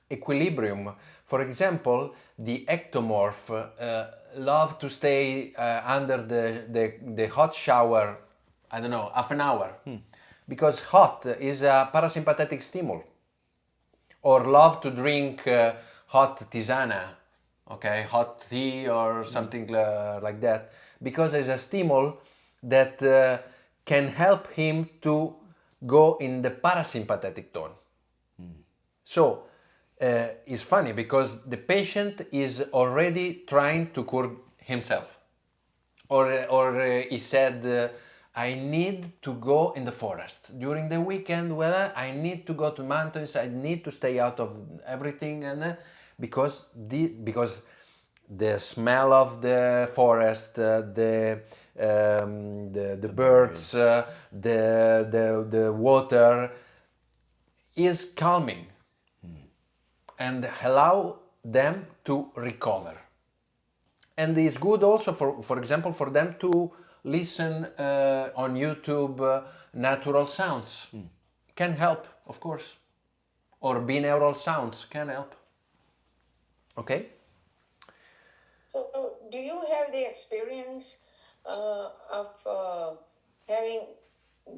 equilibrium. For example, the ectomorph love to stay under the hot shower, I don't know, half an hour, because hot is a parasympathetic stimuli. Or love to drink hot tisana, okay, hot tea or something like that, because it's a stimuli that can help him to go in the parasympathetic tone. So it's funny because the patient is already trying to cure himself, or he said, I need to go in the forest during the weekend. Well, I need to go to mountains. I need to stay out of everything, and because the smell of the forest, the birds, the water is calming and allow them to recover. And it's good also for example, for them to listen on YouTube natural sounds. Can help, of course. Or binaural sounds can help. Okay? So, do you have the experience of having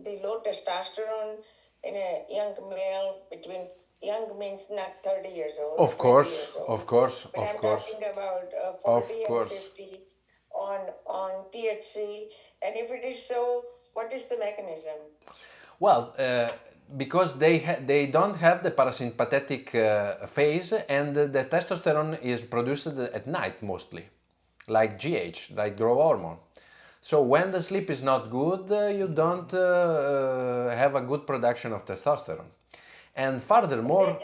the low testosterone in a young male between young means not 30 years old, Of 20 course, years old. of course, But of I'm course. talking about Of 40 and course. 50 on THC. And if it is so, what is the mechanism? Well, because they don't have the parasympathetic phase, and the testosterone is produced at night mostly, like GH, like growth hormone. So when the sleep is not good, you don't have a good production of testosterone. And furthermore,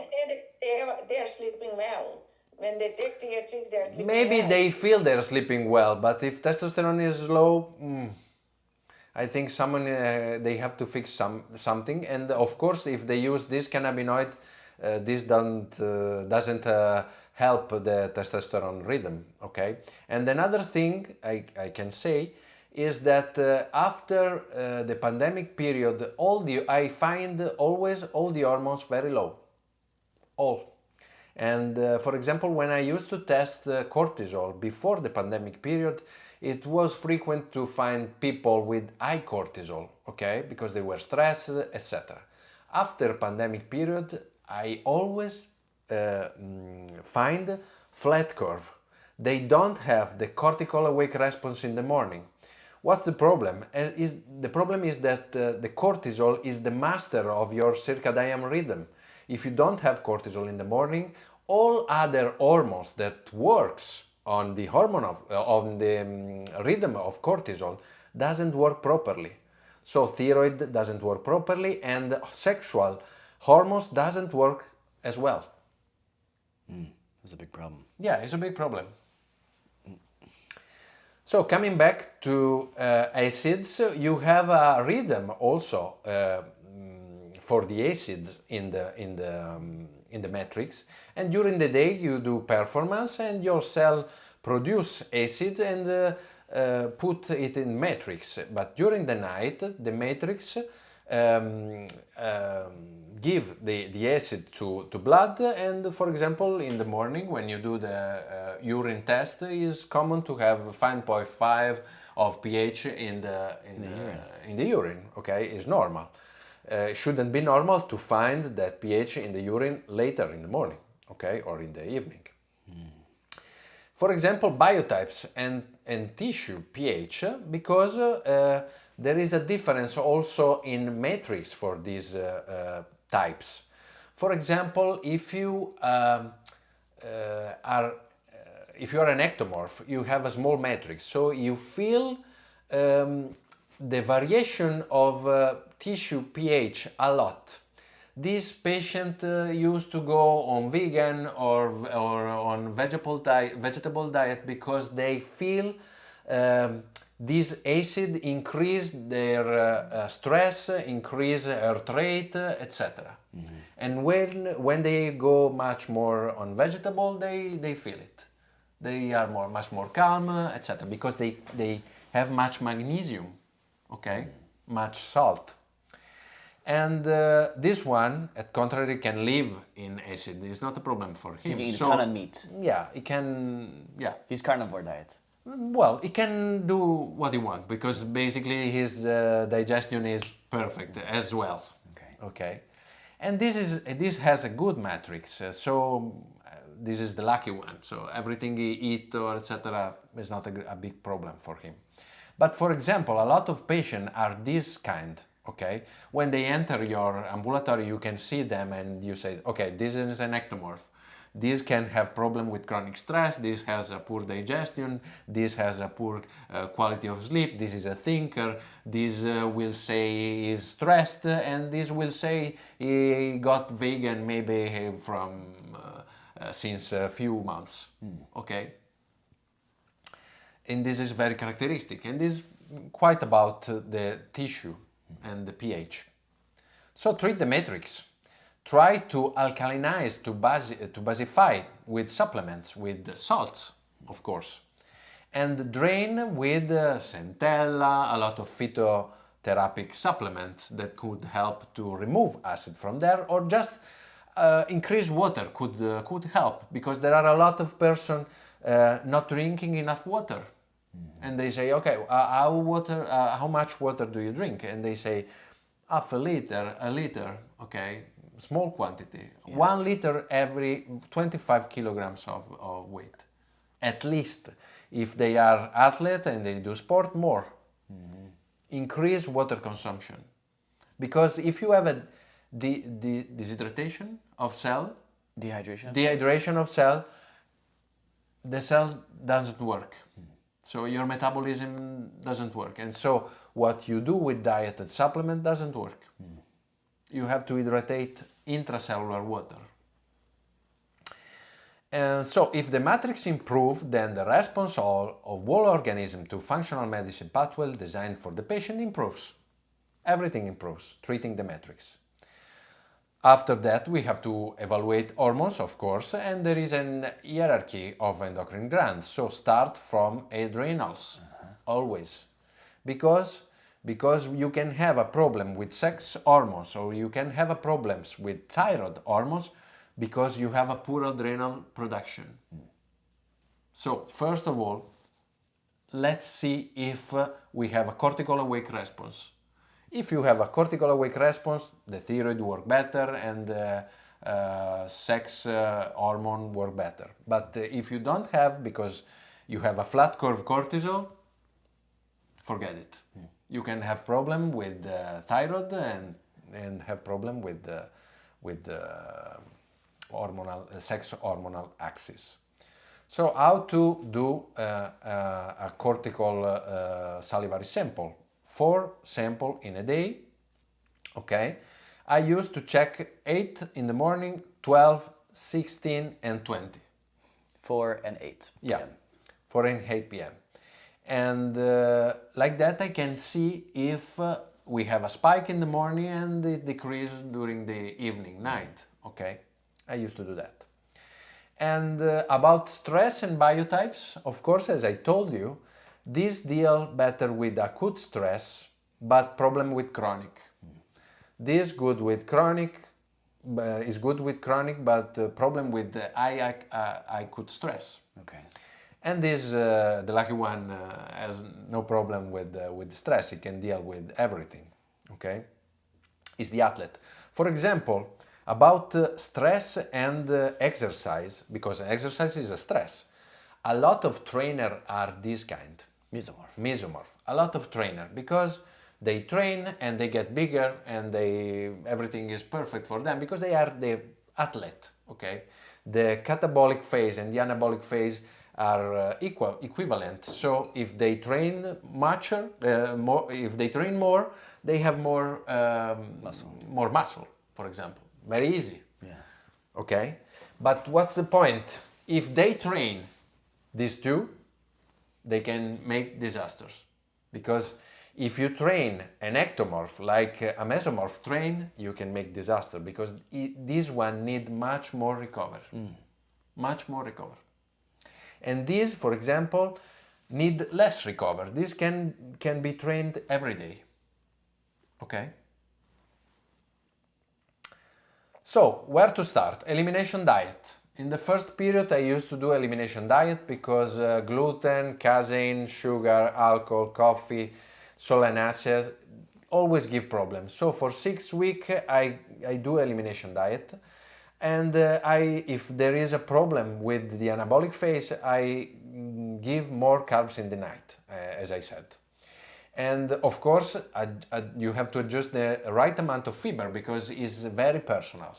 They are sleeping well. When they take THC, they are sleeping maybe well. they feel they're sleeping well, but if testosterone is low, I think someone they have to fix something. And of course, if they use this cannabinoid, this doesn't help the testosterone rhythm. Okay. And another thing I can say is that after the pandemic period, I find always all the hormones very low. All. And for example, when I used to test cortisol before the pandemic period, it was frequent to find people with high cortisol, okay, because they were stressed, etc. After pandemic period, I always find flat curve. They don't have the cortical awake response in the morning. What's the problem? The problem is that the cortisol is the master of your circadian rhythm. If you don't have cortisol in the morning, all other hormones that works on the rhythm of cortisol doesn't work properly. So thyroid doesn't work properly, and sexual hormones doesn't work as well. That's a big problem. Yeah, it's a big problem. So coming back to acids, you have a rhythm also for the acids in the matrix, and during the day you do performance and your cell produce acids and put it in matrix. But during the night, the matrix give the acid to blood, and for example in the morning when you do the urine test, is common to have 5.5 of pH in the urine. Okay, is normal. It shouldn't be normal to find that pH in the urine later in the morning, okay, or in the evening. For example, biotypes and tissue pH, because there is a difference also in matrix for these types. For example, if you are an ectomorph, you have a small matrix, so you feel the variation of tissue pH a lot. This patient used to go on vegan or on vegetable diet because they feel this acid increase their stress, increase heart rate, etc. And when they go much more on vegetable, they feel it. They are much more calm, etc. Because they have much magnesium, okay, much salt. And this one, at contrary, can live in acid. It's not a problem for him. He can eat a ton of meat. Yeah, he can. Yeah. He's carnivore diet. Well, he can do what he wants because basically his digestion is perfect as well. Okay. Okay. And this has a good matrix. This is the lucky one. So everything he eat or etc. is not a big problem for him. But for example, a lot of patients are this kind. Okay, when they enter your ambulatory, you can see them and you say, okay, this is an ectomorph. This can have problem with chronic stress, this has a poor digestion, this has a poor quality of sleep, this is a thinker, this will say he's stressed, and this will say he got vegan maybe from since a few months. Okay. And this is very characteristic, and this is quite about the tissue and the pH. So treat the matrix. Try to alkalinize, to basify with supplements, with salts, of course. And drain with centella, a lot of phytotherapeutic supplements that could help to remove acid from there, or just increase water could help, because there are a lot of person not drinking enough water. And they say, okay, how much water do you drink? And they say, half a liter, okay, small quantity. Yeah. 1 liter every 25 kilograms of weight, at least. If they are athlete and they do sport, more. Increase water consumption. Because if you have a dehydration of cell, dehydration of cell, the cell doesn't work. So your metabolism doesn't work. And so what you do with diet and supplement doesn't work. You have to hydrate intracellular water. And so if the matrix improves, then the response of whole organism to functional medicine pathway designed for the patient improves. Everything improves, treating the matrix. After that, we have to evaluate hormones, of course, and there is an hierarchy of endocrine glands. So start from adrenals, always. Because you can have a problem with sex hormones, or you can have a problems with thyroid hormones, because you have a poor adrenal production. So first of all, let's see if we have a cortical awake response. If you have a cortical awake response, the thyroid work better and sex hormone work better. But if you don't have, because you have a flat curve cortisol, forget it. You can have problem with thyroid and have problem with hormonal sex hormonal axis. So how to do a cortical salivary sample? 4 samples in a day, okay? I used to check 8 in the morning, 12, 16 and 20. 4 and 8 p.m. Yeah, 4 and 8 p.m. And like that I can see if we have a spike in the morning and it decreases during the evening, night, okay? I used to do that. And about stress and biotypes, of course, as I told you, these deal better with acute stress, but problem with chronic. This good with chronic, is good with chronic, but problem with acute stress. Okay. And this, the lucky one, has no problem with stress. He can deal with everything. Okay, is the athlete. For example, about stress and exercise, because exercise is a stress. A lot of trainers are this kind. Mesomorph. A lot of trainers, because they train and they get bigger and everything is perfect for them because they are the athlete. Okay, the catabolic phase and the anabolic phase are equivalent. So if they train if they train more, they have more muscle, for example. Very easy. Yeah. Okay, but what's the point? If they train these two, they can make disasters. Because if you train an ectomorph like a mesomorph train, you can make disaster, because this one need much more recover. Much more recover. And these, for example, need less recover. This can be trained every day. Okay? So, where to start? Elimination diet. In the first period I used to do elimination diet because gluten, casein, sugar, alcohol, coffee, solanaceas always give problems. So for 6 weeks I do elimination diet, and if there is a problem with the anabolic phase, I give more carbs in the night, as I said. And of course you have to adjust the right amount of fiber, because it's very personal.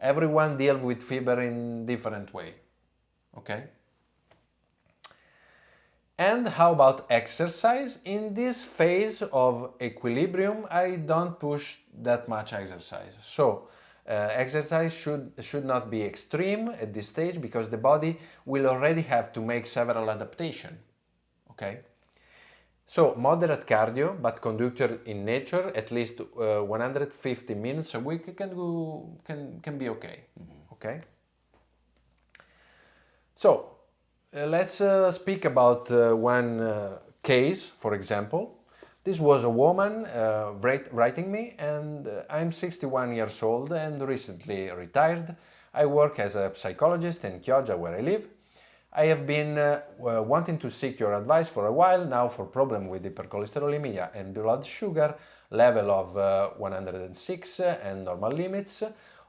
Everyone deals with fiber in different way, okay? And how about exercise? In this phase of equilibrium, I don't push that much exercise. So exercise should not be extreme at this stage, because the body will already have to make several adaptations. okay? So moderate cardio, but conducted in nature, at least 150 minutes a week can be okay, okay? So let's speak about one case, for example. This was a woman writing me, and I'm 61 years old and recently retired. I work as a psychologist in Chioggia, where I live. I have been wanting to seek your advice for a while now for problem with hypercholesterolemia and blood sugar level of 106 and normal limits,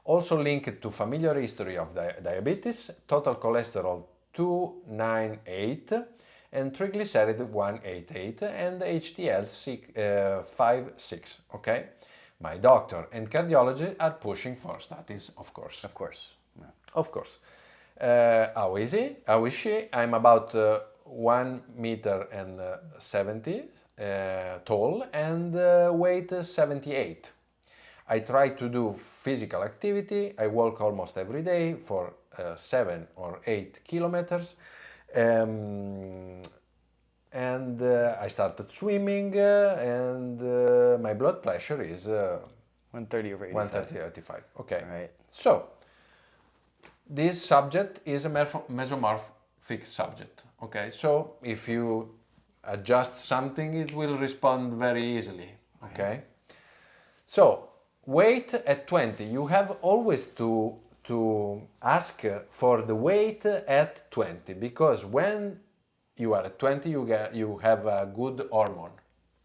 also linked to familiar history of diabetes, total cholesterol 298 and triglyceride 188 and HDL 56, okay? My doctor and cardiology are pushing for studies, of course. Of course. Yeah. Of course. How is he? How is she? I'm about 1 meter and 70 tall and weight 78. I try to do physical activity. I walk almost every day for 7 or 8 kilometers. And I started swimming and my blood pressure is 130 over 85. 130 85. Okay. All right. So, this subject is a mesomorphic subject, okay? So if you adjust something, it will respond very easily, okay? So weight at 20, you have always to ask for the weight at 20, because when you are at 20, you have a good hormone,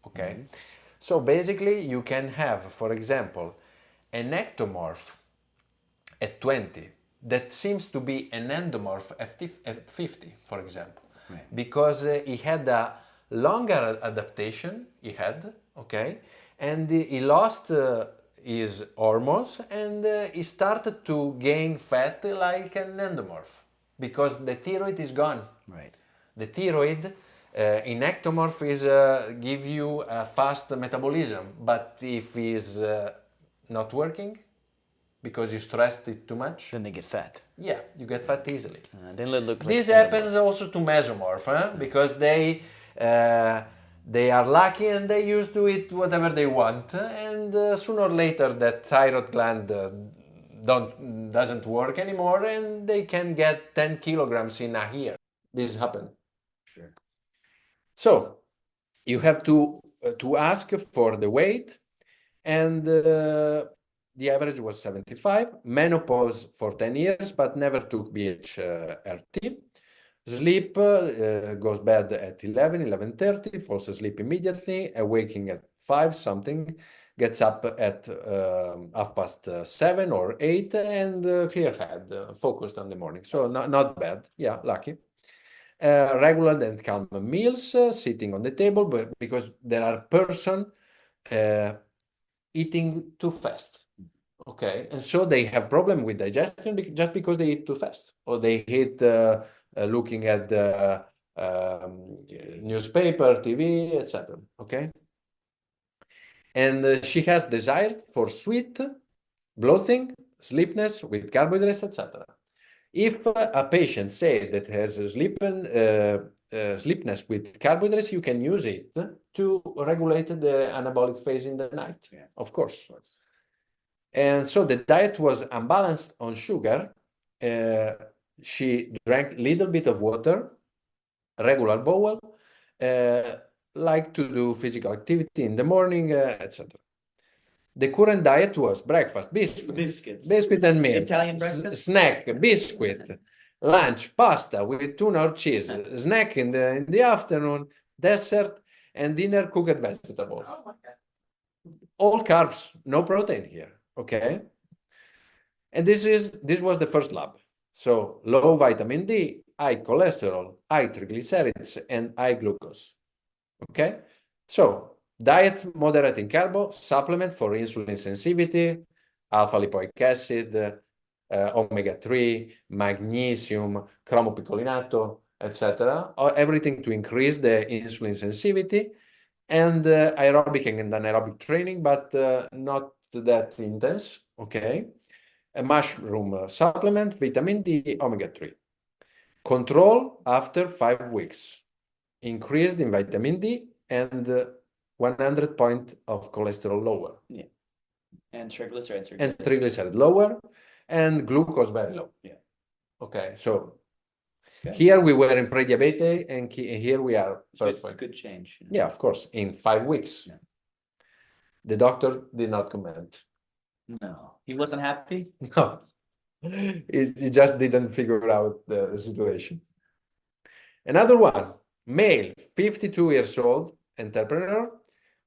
okay? So basically you can have, for example, an ectomorph at 20 that seems to be an endomorph at 50, for example, because he had a longer adaptation, okay, and he lost his hormones and he started to gain fat like an endomorph because the thyroid is gone. Right. The thyroid in ectomorph is give you a fast metabolism, but if he's not working, because you stressed it too much, Then they get fat. yeah, you get fat easily. Then they look like This endomorph. happens also to mesomorph, because they are lucky and they used to eat whatever they want, and sooner or later that thyroid gland doesn't work anymore, and they can get 10 kilograms in a year. This happens. Sure. So you have to ask for the weight, and the average was 75. Menopause for 10 years, but never took BHRT. Sleep goes bed at 11, 11:30, falls asleep immediately, awaking at 5 something, gets up at 7:30 or 8, and clear head, focused on the morning. So not bad. Yeah, lucky. Regular and calm meals, sitting on the table, but because there are person eating too fast. Okay, and so they have problem with digestion just because they eat too fast, or they eat looking at the newspaper, TV, etc. Okay, and she has desire for sweet, bloating, sleepiness with carbohydrates, etc. If a patient say that has sleepiness with carbohydrates, you can use it to regulate the anabolic phase in the night, of course. And so the diet was unbalanced on sugar. She drank little bit of water, regular bowel, like to do physical activity in the morning, etc. The current diet was breakfast, biscuit and milk, Italian breakfast? snack, biscuit, lunch, pasta with tuna or cheese, snack in the afternoon, dessert, and dinner cooked vegetables. All carbs, no protein here, okay? And this was the first lab. So low vitamin D, high cholesterol, high triglycerides, and high glucose. Okay? So diet moderate in carbo, supplement for insulin sensitivity, alpha lipoic acid, omega-3, magnesium, chromopicolinato, etc. Everything to increase the insulin sensitivity, and aerobic and anaerobic training, but not that intense. Okay. A mushroom supplement, vitamin D, omega-3. Control after 5 weeks. increased in vitamin D, and 100 point of cholesterol lower. Yeah. And triglycerides are And good. triglyceride lower, and glucose very low. Yeah. Okay, so Okay. here we were in pre-diabetes, and here we are perfect. Good change. Yeah, of course, in 5 weeks. Yeah. The doctor did not comment. No, he wasn't happy. No, he just didn't figure out the situation. Another one, male, 52 years old, entrepreneur,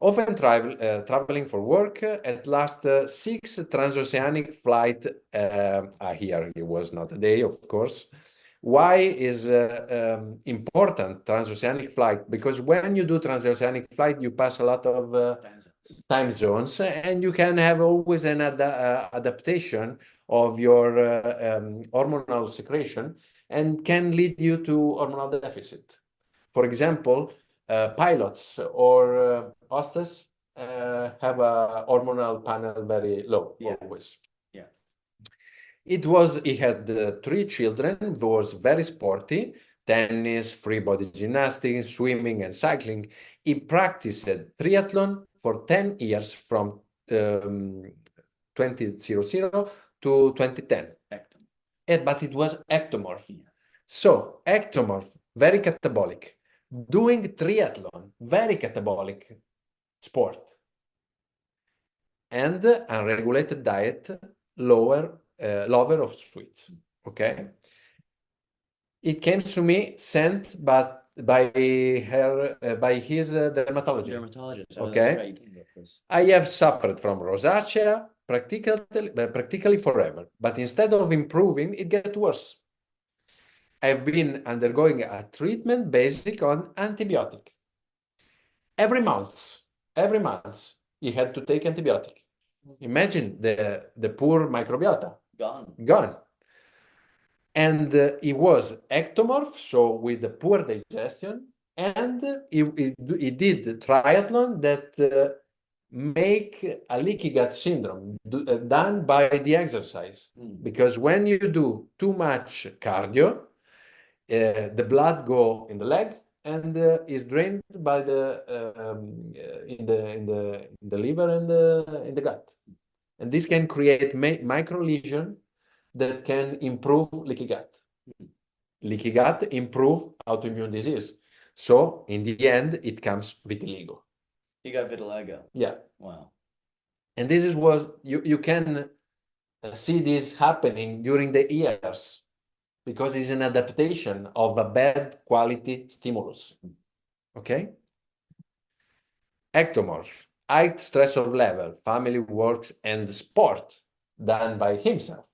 often traveling for work, at last 6 transoceanic flight a year. It was not a day, of course. Why is important transoceanic flight? Because when you do transoceanic flight, you pass a lot of time zones, and you can have always an adaptation of your hormonal secretion, and can lead you to hormonal deficit. For example, pilots or hostess have a hormonal panel very low, always. Yeah. He had 3 children, was very sporty, tennis, free body gymnastics, swimming, and cycling. He practiced triathlon for 10 years from 2000 to 2010. But it was ectomorph. Yeah. So ectomorph, very catabolic. Doing triathlon, very catabolic sport. And unregulated diet, lover of sweets. Okay. It came to me sent by his dermatologist. Dermatologist. Okay. Right. I have suffered from rosacea practically forever, but instead of improving, it gets worse. I've been undergoing a treatment based on antibiotic. Every month, he had to take antibiotic. Imagine the poor microbiota. Gone. And he was ectomorph, so with the poor digestion, and he did triathlon that make a leaky gut syndrome done by the exercise. Because when you do too much cardio, the blood go in the leg and is drained by in the liver and in the gut, and this can create micro lesion that can improve leaky gut. Leaky gut improve autoimmune disease. So in the end, it comes vitiligo. He got vitiligo. Yeah. Wow. And this is what you can see this happening during the years, because it's an adaptation of a bad quality stimulus. Okay? Ectomorph, high stressor level, family, works, and sport done by himself.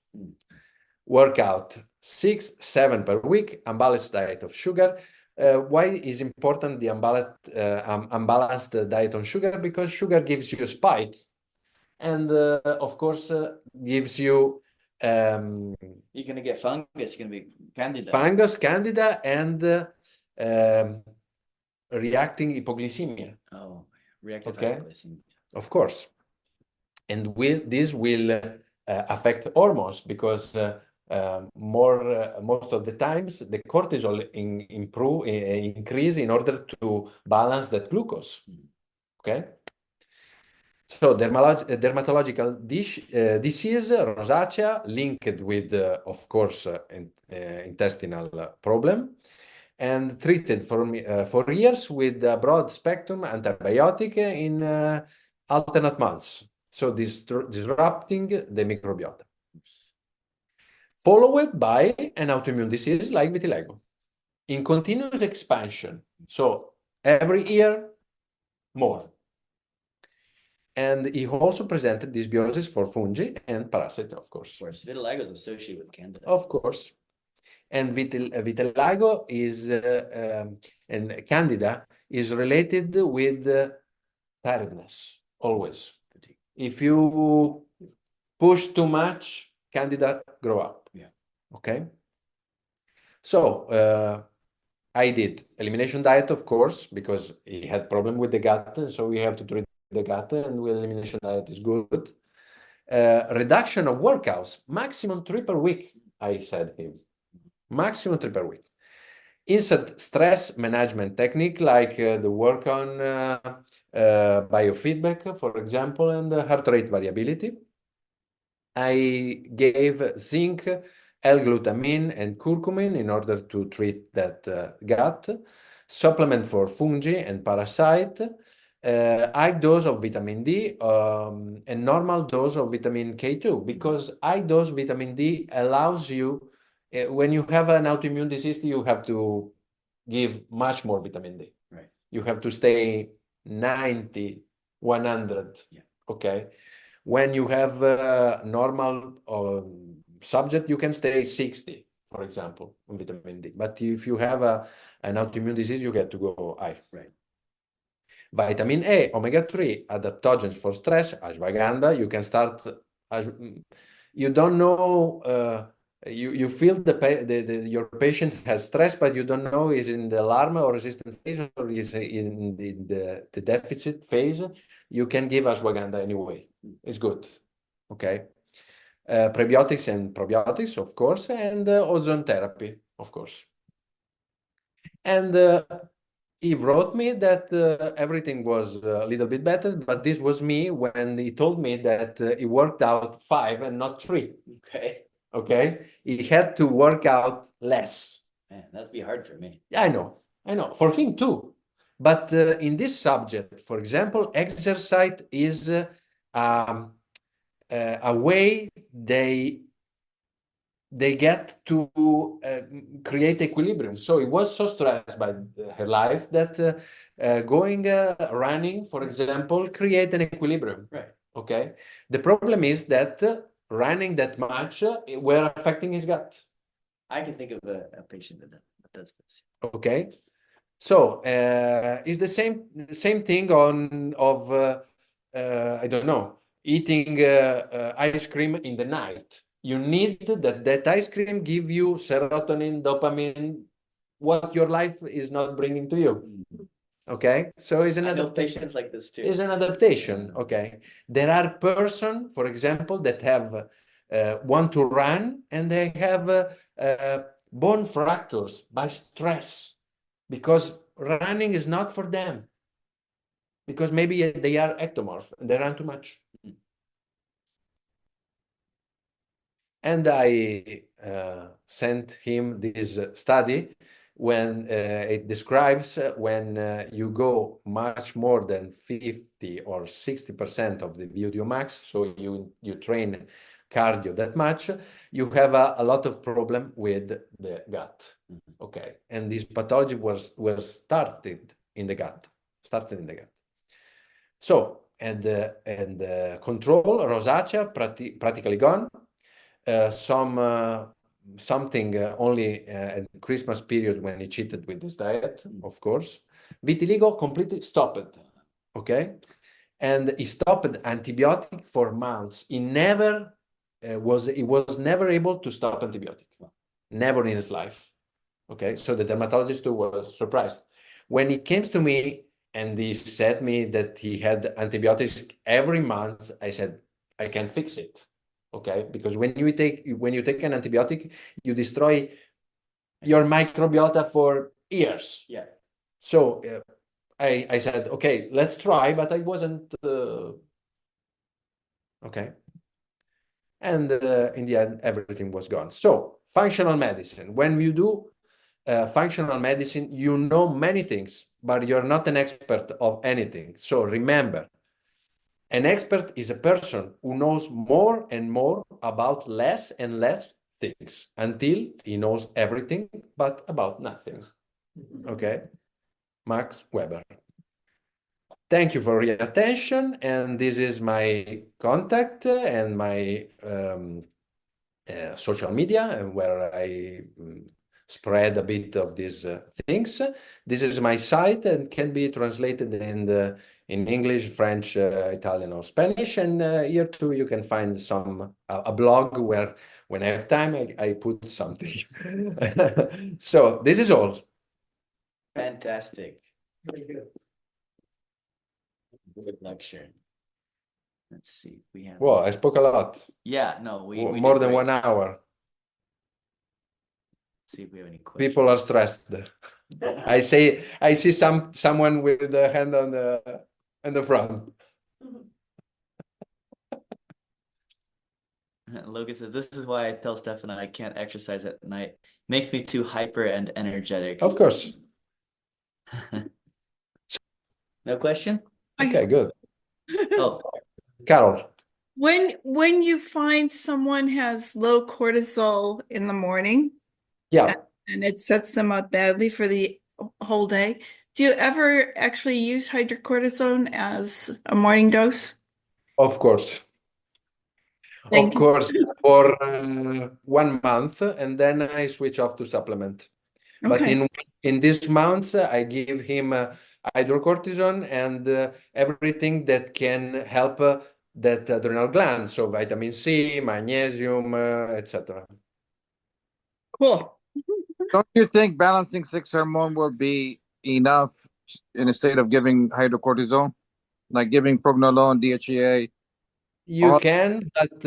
Workout 6-7 per week, unbalanced diet of sugar. Why is important the unbalanced diet on sugar? Because sugar gives you a spike, and of course gives you you're gonna get fungus. You're gonna be candida. Fungus, candida, and reacting hypoglycemia. Oh, reactive Okay. hypoglycemia. Of course. And this will affect hormones, because most of the times the cortisol increase in order to balance that glucose. Okay. So dermatological disease, rosacea, linked with, of course, intestinal problem, and treated for years with a broad spectrum antibiotic in alternate months. So disrupting the microbiota. Followed by an autoimmune disease like vitiligo in continuous expansion. So every year, more. And he also presented dysbiosis for fungi and parasite, of course. Of course, vitiligo is associated with candida. Of course. And vitiligo is, and candida is related with tiredness, always. If you push too much, candida grow up. Yeah. Okay. So I did elimination diet, of course, because he had problem with the gut, and so we have to treat the gut, and with elimination diet is good. Reduction of workouts, maximum 3 per week, I said him. Maximum 3 per week. instant stress management technique like the work on biofeedback, for example, and heart rate variability. I gave zinc, L-glutamine, and curcumin in order to treat that gut. Supplement for fungi and parasite. High dose of vitamin D and normal dose of vitamin K2, because high dose vitamin D allows you, when you have an autoimmune disease, you have to give much more vitamin D. Right. You have to stay 90, 100. Yeah. Okay. When you have a normal subject, you can stay 60, for example, on vitamin D. But if you have an autoimmune disease, you get to go high. Right. Vitamin A, omega-3, adaptogens for stress, ashwagandha. You can start, you don't know, you feel your patient has stress, but you don't know is in the alarm or resistant phase or is in the deficit phase. You can give ashwagandha anyway. It's good. Okay. Prebiotics and probiotics, of course, and ozone therapy, of course. And he wrote me that everything was a little bit better, but this was me when he told me that he worked out 5 and not 3. Okay. Okay. He had to work out less. Man, that'd be hard for me. I know. For him too. But in this subject, for example, exercise is a way they get to create equilibrium. So he was so stressed by her life that going running, for example, create an equilibrium. Right. Okay. The problem is that running that much were affecting his gut. I can think of a patient that does this. Okay. So it's the same thing of I don't know, eating ice cream in the night. You need that ice cream give you serotonin, dopamine, what your life is not bringing to you. Okay, so it's an adaptation. Patients like this too. It's an adaptation. Okay, there are person, for example, that have want to run and they have bone fractures by stress because running is not for them. Because maybe they are ectomorph and they run too much. And I sent him this study when it describes when you go much more than 50 or 60% of the VO2 max, so you train cardio that much, you have a lot of problem with the gut. Okay, and this pathology was started in the gut. So, and control, rosacea, practically gone. Something only at Christmas period when he cheated with his diet, of course. Vitiligo completely stopped. Okay, and he stopped antibiotic for months. He was never able to stop antibiotic, never in his life. Okay, so the dermatologist was surprised when he came to me and he said me that he had antibiotics every month. I said, I can fix it. Okay, because when you take an antibiotic, you destroy your microbiota for years. Yeah. So I said, okay, let's try, but I wasn't okay. And in the end, everything was gone. So functional medicine. When you do functional medicine, you know many things, but you're not an expert of anything. So remember, an expert is a person who knows more and more about less and less things until he knows everything, but about nothing. Okay? Max Weber. Thank you for your attention. And this is my contact and my social media, where I spread a bit of these things. This is my site and can be translated in English, French, Italian, or Spanish. And here too, you can find a blog where when I have time, I put something. So this is all. Fantastic. Very good. Good lecture. Let's see. We have. Well, I spoke a lot. Yeah, no, we More did than great. 1 hour. See if we have any questions. People are stressed. I see someone with the hand on the front. Logan says, "This is why I tell Stefan I can't exercise at night. Makes me too hyper and energetic." Of course. No question? Okay, good. Oh, Carol. When you find someone has low cortisol in the morning Yeah, and it sets them up badly for the whole day, do you ever actually use hydrocortisone as a morning dose? of course. Thank Of you. course, for 1 month, and then I switch off to supplement. But Okay. in these months, I give him hydrocortisone and everything that can help that adrenal gland, so vitamin C, magnesium, etc. Cool. Don't you think balancing six hormone will be enough instead of giving hydrocortisone, like giving prognolone, DHEA? You can, but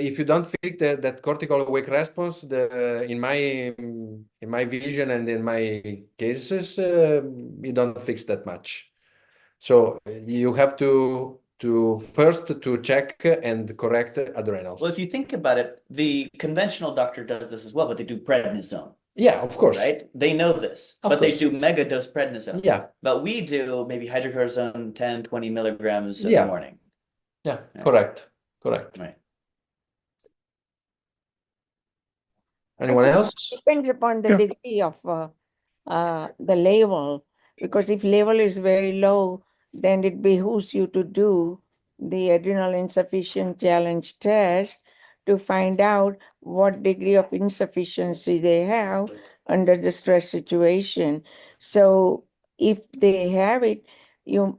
if you don't fix that cortical awake response, in my vision and in my cases, you don't fix that much. So you have to first to check and correct adrenals. Well, if you think about it, the conventional doctor does this as well, but they do prednisone, Yeah, of course. right? They know this, Of but they course. do mega dose prednisone. Yeah, But we do maybe hydrocortisone 10, 20 milligrams in Yeah. the morning. yeah, Right. correct. Right. Anyone else? Depends upon the degree of the level, because if level is very low, then it behooves you to do the adrenal insufficient challenge test to find out what degree of insufficiency they have under the stress situation. So if they have it, your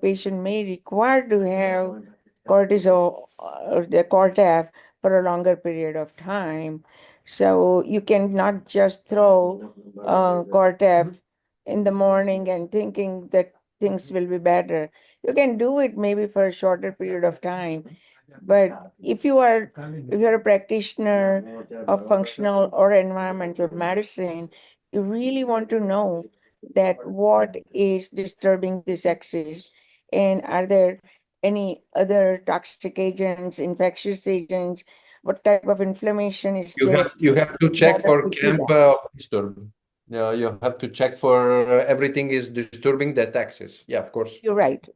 patient may require to have cortisol or the Cortef for a longer period of time. So you cannot just throw Cortef in the morning and thinking that things will be better. You can do it maybe for a shorter period of time. But if you're a practitioner of functional or environmental medicine, you really want to know that what is disturbing this axis, and are there any other toxic agents, infectious agents, what type of inflammation is there? You have to in check order for to do camp that. disturb. Yeah, you have to check for everything is disturbing that axis. Yeah, of course. You're right.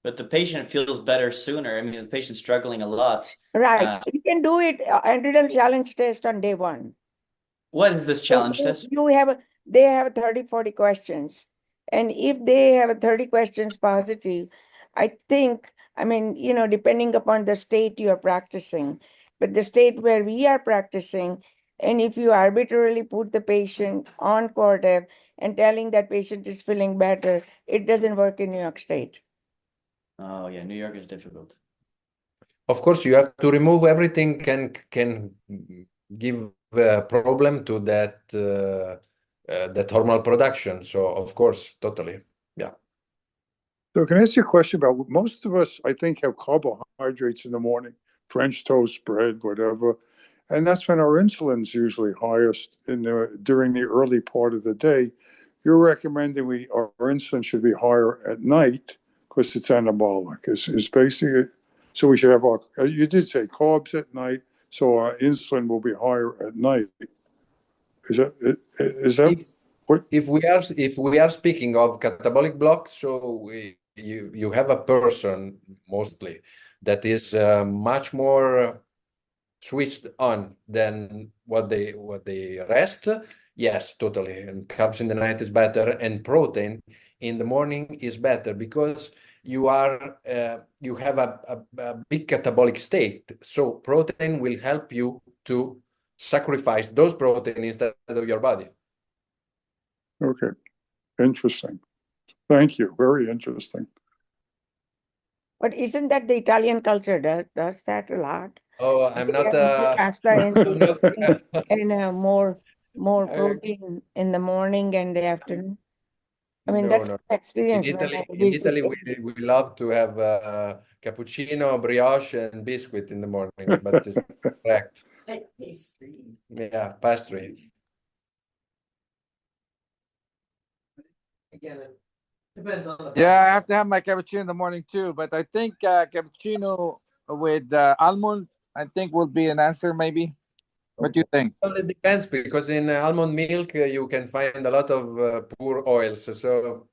But the patient feels better sooner. I mean, the patient's struggling a lot. Right. You can do it adrenal challenge test on day one. What is this challenge test? They have 30, 40 questions. And if they have 30 questions positive, I think, depending upon the state you are practicing, but the state where we are practicing, and if you arbitrarily put the patient on Cortef and telling that patient is feeling better, it doesn't work in New York State. Oh yeah, New York is difficult. Of course, you have to remove everything can give a problem to that hormonal production. So of course, totally, yeah. So can I ask you a question about, most of us, I think, have carbohydrates in the morning, French toast, bread, whatever, and that's when our insulin's usually highest during the early part of the day. You're recommending our insulin should be higher at night because it's anabolic. Is basically, so we should have you did say carbs at night, so our insulin will be higher at night. Is that what? If we are speaking of catabolic block, so you have a person mostly that is much more switched on than what they rest. Yes, totally. And carbs in the night is better, and protein in the morning is better because you have a big catabolic state. So protein will help you to sacrifice those proteins instead of your body. Okay, interesting. Thank you. Very interesting. But isn't that the Italian culture does that a lot? Oh, I'm not. More pasta I'm not and more protein in the morning and the afternoon. I mean, No, that's no. my In experience when Italy, I in Italy, visited. we love to have cappuccino, brioche, and biscuit in the morning, but it's correct. Yeah, pastry. Again, it depends on the. Yeah, I have to have my cappuccino in the morning too, but I think cappuccino with almond, I think will be an answer maybe. What do you think? Well, it depends because in almond milk you can find a lot of poor oils. So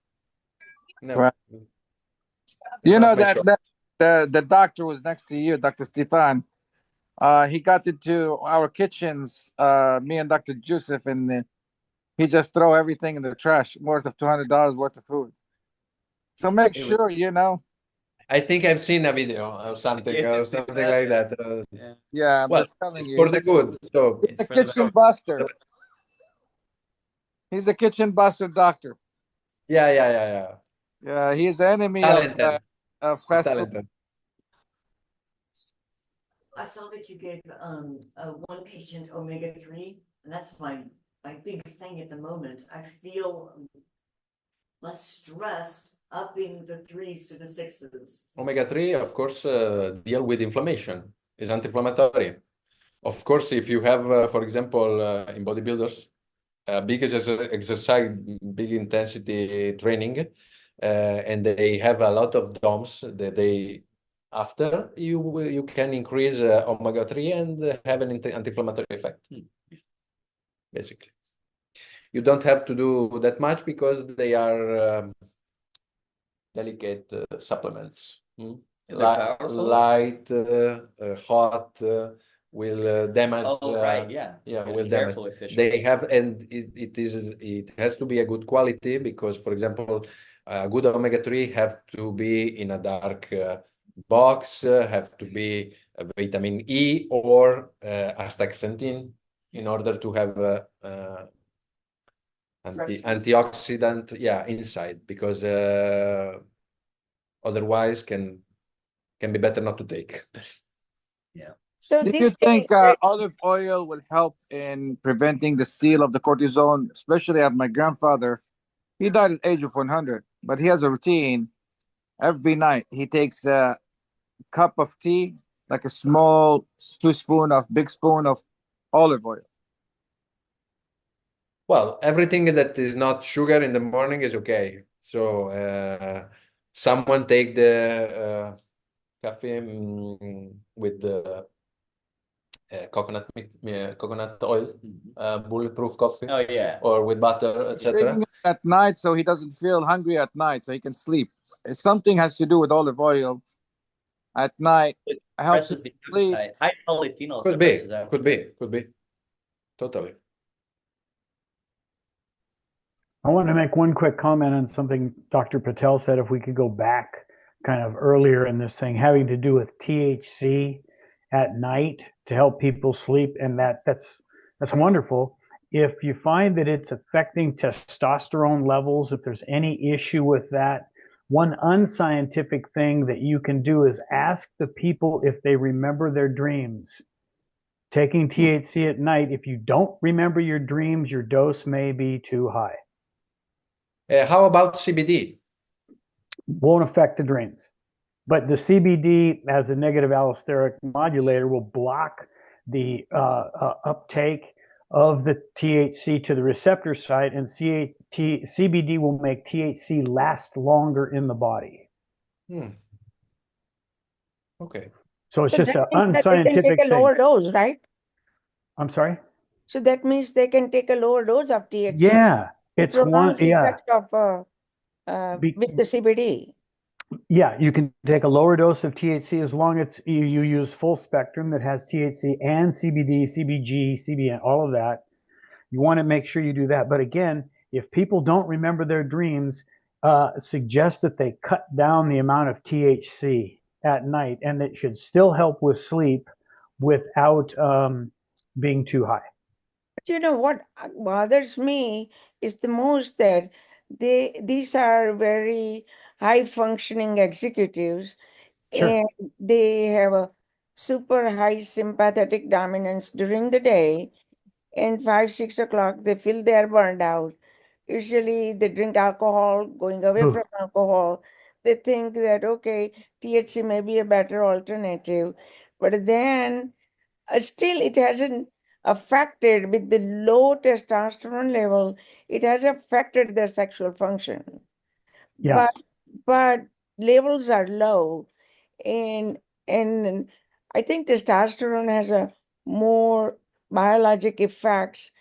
no, Right. it's You not know my that, choice. that the doctor was next to you, Dr. Stefan. He got into our kitchens, me and Dr. Joseph, and he just throw everything in the trash, worth of $200 worth of food. So make It was, sure you know. I think I've seen a video or something yes, like that. Yeah, I'm Well, just telling it's you, for the good. So he's it's a for the kitchen better. buster. He's a kitchen buster doctor. yeah. Yeah, he's the enemy Talented. of He's fast food. talented. I saw that you gave one patient omega-3, and that's my big thing at the moment. I feel less stressed upping the 3s to the 6s. Omega-3, of course, deal with inflammation, is anti-inflammatory. Of course, if you have, for example, in bodybuilders, big exercise, big intensity training, and they have a lot of DOMs that they after you can increase omega-3 and have an anti-inflammatory effect. Basically, you don't have to do that much because they are delicate supplements. Light, hot, will damage. Oh, right, yeah. Yeah, Gotta will be damage. careful with fish They oil. have, and it has to be a good quality because, for example, good omega-3 have to be in a dark box, have to be vitamin E or astaxanthin in order to have antioxidant, yeah, inside because otherwise can be better not to take. Yeah. So Do you this think thing, olive oil will help in preventing the steal of the cortisone, especially at my grandfather? He died at the age of 100, but he has a routine. Every night he takes a cup of tea, like a small big spoon of olive oil. Well, everything that is not sugar in the morning is okay. So someone take the coffee with the coconut oil, bulletproof coffee, Oh, yeah. or with butter, He's taking etc. it at night so he doesn't feel hungry at night, so he can sleep. Something has to do with olive oil at night. It Helps you suppresses the sleep. appetite. High polyphenols Could be, suppresses appetite. could be, totally. I want to make one quick comment on something Dr. Patel said. If we could go back kind of earlier in this thing, having to do with THC at night to help people sleep, and that's wonderful. If you find that it's affecting testosterone levels, if there's any issue with that, one unscientific thing that you can do is ask the people if they remember their dreams. Taking THC at night, if you don't remember your dreams, your dose may be too high. How about CBD? Won't affect the dreams. But the CBD as a negative allosteric modulator will block the uptake of the THC to the receptor site, and CBD will make THC last longer in the body. Okay. So it's so just that an means that they can take unscientific a thing. lower dose, right? I'm sorry? So that means they can take a lower dose of THC Yeah, to it's prolong one, the yeah. effect of with the CBD. Yeah, you can take a lower dose of THC as long as you use full spectrum that has THC and CBD, CBG, CBN, all of that. You want to make sure you do that. But again, if people don't remember their dreams, suggest that they cut down the amount of THC at night, and it should still help with sleep without being too high. But you know what bothers me is the most that these are very high functioning executives. Sure. And they have a super high sympathetic dominance during the day, and 5, 6 o'clock they feel they are burned out. usually they drink alcohol, going away Ooh, from alcohol. They think that, okay, THC may be a better alternative. But then still it hasn't affected with the low testosterone level, it has affected their sexual function. yeah, But levels are low, and and I think testosterone has a more biologic effects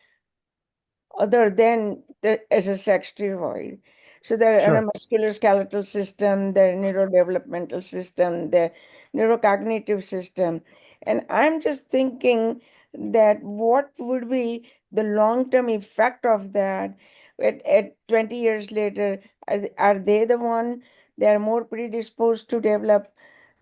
other than as a sex steroid. So the sure. musculoskeletal system, the neurodevelopmental system, the neurocognitive system. And I'm just thinking that what would be the long-term effect of that at 20 years later? Are they the one they are more predisposed to develop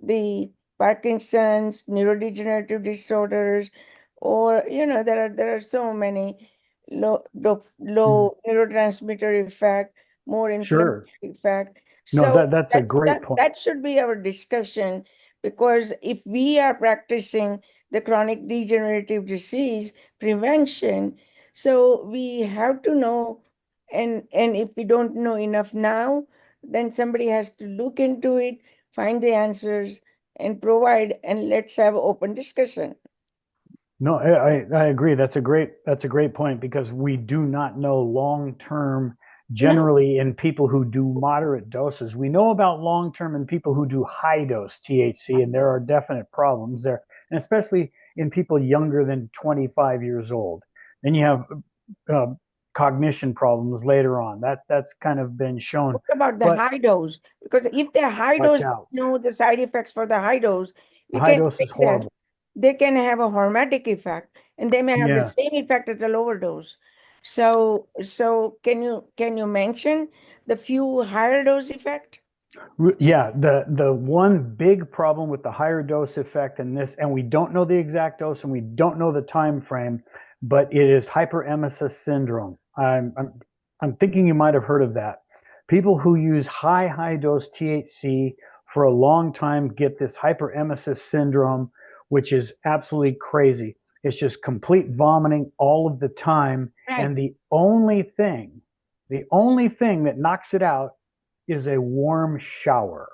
the Parkinson's, neurodegenerative disorders, or there are so many Mhm. low neurotransmitter effect, more Sure. inflammatory effect. No, So that's a great point. that should be our discussion, because if we are practicing the chronic degenerative disease prevention, so we have to know, and if we don't know enough now, then somebody has to look into it, find the answers, and provide, and let's have open discussion. No, I agree. That's a great point because we do not know long term No. generally in people who do moderate doses. We know about long term in people who do high dose THC, and there are definite problems there, and especially in people younger than 25 years old. Then you have uh, cognition problems later on. That's kind of been shown, What about the but high dose? Because if they're high watch dose, out. we know the side effects for the high dose. We High can dose say is that horrible. they can have a hormetic effect, and they may have the Yeah. same effect at a lower dose. So can you mention the few higher dose effect? Yeah, the one big problem with the higher dose effect and this, and we don't know the exact dose and we don't know the time frame, but it is hyperemesis syndrome. I'm thinking you might have heard of that. People who use high dose THC for a long time get this hyperemesis syndrome, which is absolutely crazy. It's just complete vomiting all of the time, Right. and the only thing that knocks it out is a warm shower.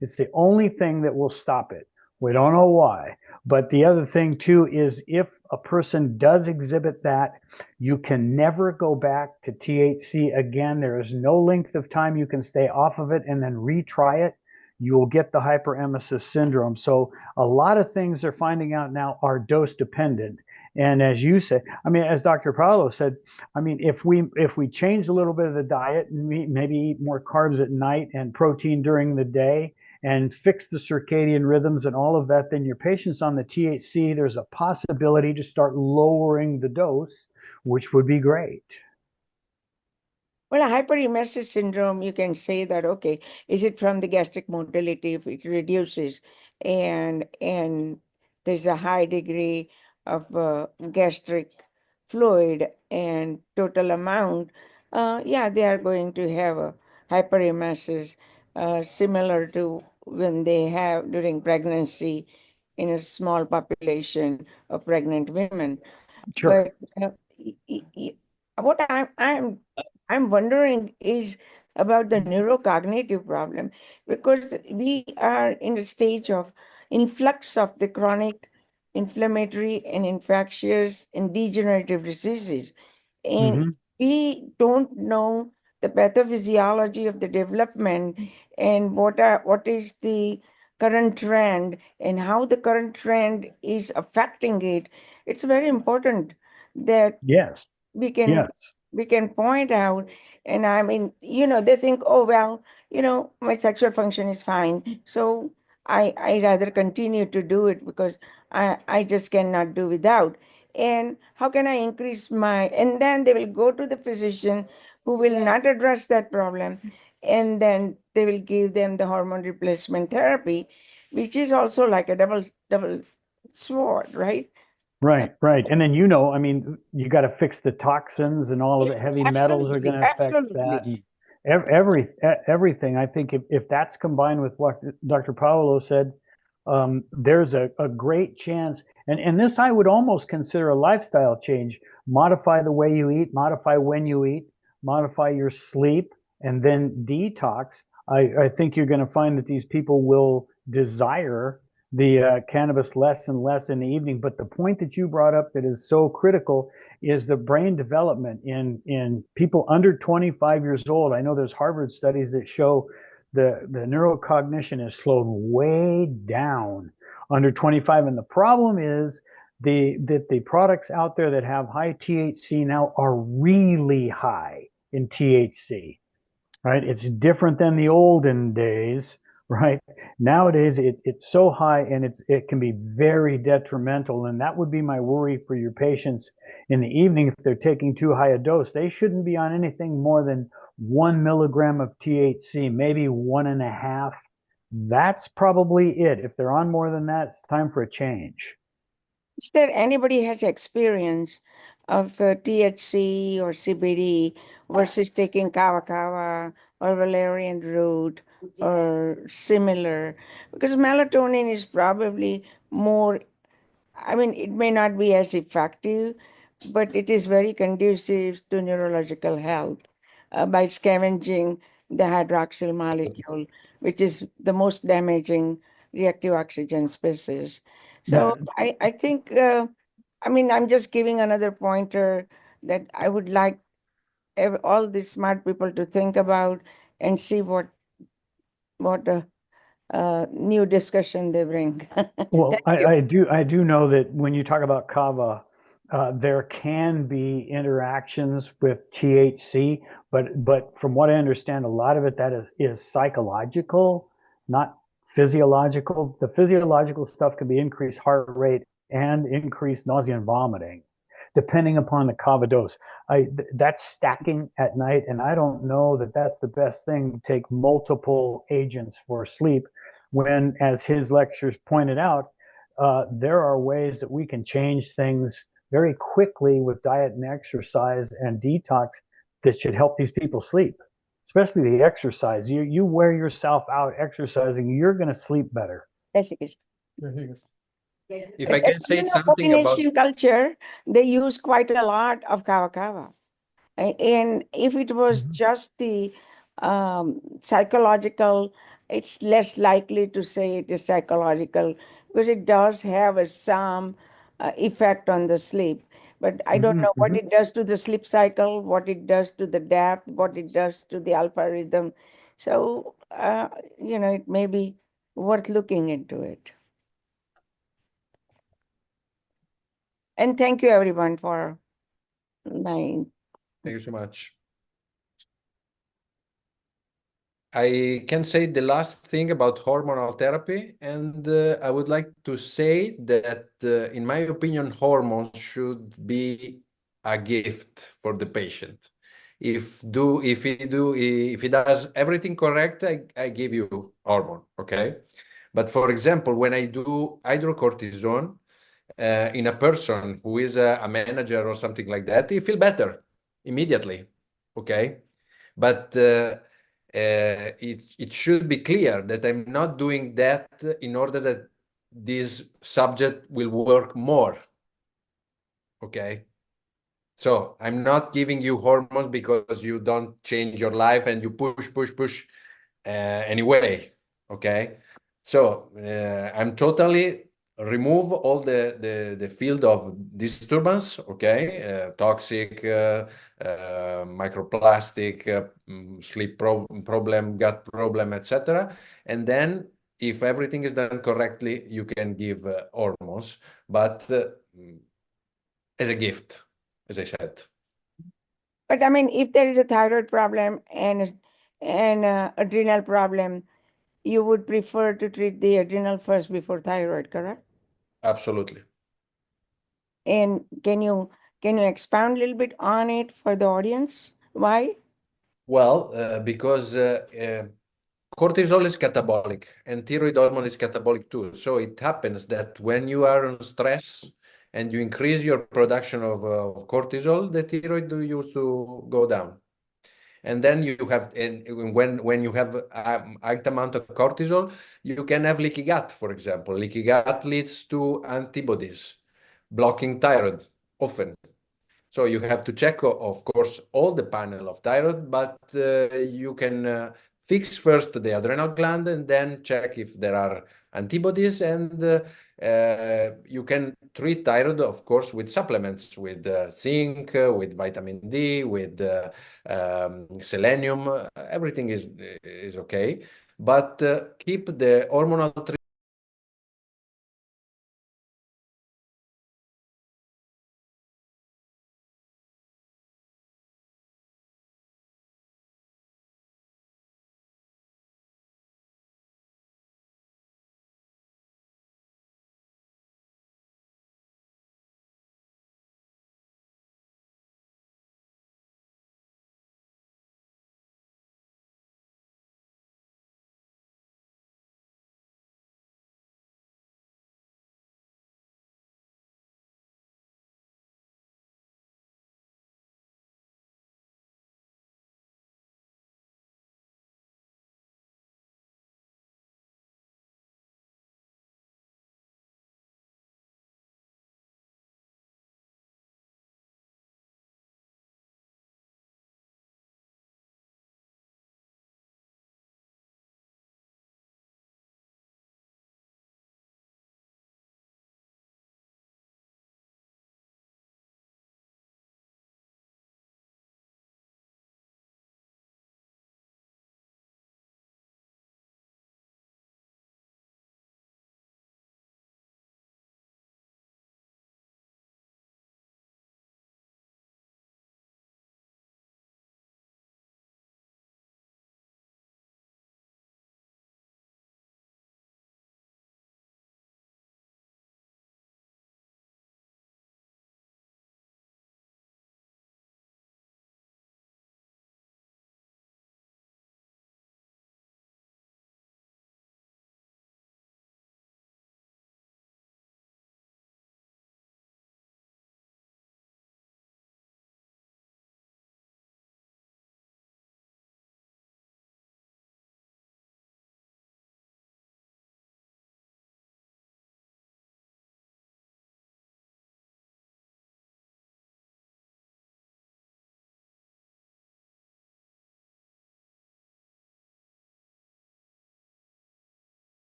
It's the only thing that will stop it. We don't know why. But the other thing, too, is if a person does exhibit that, you can never go back to THC again. There is no length of time you can stay off of it and then retry it. You will get the hyperemesis syndrome. So, a lot of things they're finding out now are dose dependent. And as you said, I mean, as Dr. Paolo said, I mean, if we change a little bit of the diet and maybe eat more carbs at night and protein during the day and fix the circadian rhythms and all of that, then your patients on the THC, there's a possibility to start lowering the dose, which would be great. Well, a hyperemesis syndrome, you can say that, okay, is it from the gastric motility if it reduces, and there's a high degree of gastric fluid and total amount, yeah, they are going to have a hyperemesis similar to when they have during pregnancy in a small population of pregnant women. Sure. But what I'm wondering is about the neurocognitive problem, because we are in a stage of influx of the chronic inflammatory and infectious and degenerative diseases. And Hmm. we don't know the pathophysiology of the development, and what is the current trend and how the current trend is affecting it. It's very important that Yes. we can Yes. we can point out. And I mean, they think, oh well, my sexual function is fine, so I rather continue to do it because I just cannot do without. And how can I increase my, and then they will go to the physician who will not address that problem, and then they will give them the hormone replacement therapy, which is also like a double sword, right? Right, right. And then, I mean, you got to fix the toxins and all of Yes, the heavy metals are going absolutely, to affect that. absolutely. And everything. I think if that's combined with what Dr. Paolo said, there's a great chance. And this I would almost consider a lifestyle change. Modify the way you eat, modify when you eat, modify your sleep, and then detox, I think you're going to find that these people will desire the cannabis less and less in the evening. But the point that you brought up that is so critical is the brain development in people under 25 years old. I know there's Harvard studies that show the neurocognition is slowed way down under 25. And the problem is that the products out there that have high THC now are really high in THC, right? It's different than the olden days, right? Nowadays, it's so high and it can be very detrimental. And that would be my worry for your patients in the evening. If they're taking too high a dose, they shouldn't be on anything more than 1 milligram of THC, maybe 1.5. That's probably it. If they're on more than that, it's time for a change. Is there anybody has experience of THC or CBD versus taking kava kava or valerian root or similar? Because melatonin is probably more, I mean, it may not be as effective, but it is very conducive to neurological health by scavenging the hydroxyl molecule, which is the most damaging reactive oxygen species. So I think, I mean, I'm just giving another pointer that I would like all these smart people to think about and see what new discussion they bring. Well, Thank you. I do know that when you talk about kava, there can be interactions with THC, but from what I understand, a lot of it that is psychological, not physiological. The physiological stuff can be increased heart rate and increased nausea and vomiting, depending upon the kava dose. That's stacking at night, and I don't know that that's the best thing to take multiple agents for sleep when, as his lectures pointed out, there are ways that we can change things very quickly with diet and exercise and detox that should help these people sleep, especially the exercise. You wear yourself out exercising, you're going to sleep better. Yes, it is. If I can say You know, something about Polynesian culture, they use quite a lot of kava kava. And if it was just the psychological, it's less likely to say it is psychological because it does have some effect on the sleep. But I don't know what it does to the sleep cycle, what it does to the depth, what it does to the alpha rhythm. So, it may be worth looking into it. And thank you, everyone, for my. Thank you so much. I can say the last thing about hormonal therapy, and I would like to say that, in my opinion, hormones should be a gift for the patient. If he does everything correct, I give you hormone, okay? But for example, when I do hydrocortisone in a person who is a manager or something like that, he feel better immediately, okay? But it should be clear that I'm not doing that in order that this subject will work more, okay? So I'm not giving you hormones because you don't change your life and you push anyway, okay? So I'm totally remove all the field of disturbance, okay? Toxic, microplastic, sleep problem, gut problem, etc. And then if everything is done correctly, you can give hormones, but as a gift, as I said. But I mean, if there is a thyroid problem and adrenal problem, you would prefer to treat the adrenal first before thyroid, correct? Absolutely. And can you expound a little bit on it for the audience? Why? Well, because cortisol is catabolic and thyroid hormone is catabolic too. So it happens that when you are in stress and you increase your production of cortisol, the thyroid used to go down. And then you have, and when you have high amount of cortisol, you can have leaky gut, for example. Leaky gut leads to antibodies blocking thyroid often. So you have to check, of course, all the panel of thyroid, but you can fix first the adrenal gland and then check if there are antibodies, and you can treat thyroid, of course, with supplements, with zinc, with vitamin D, with selenium. Everything is okay, but keep the hormonal treatment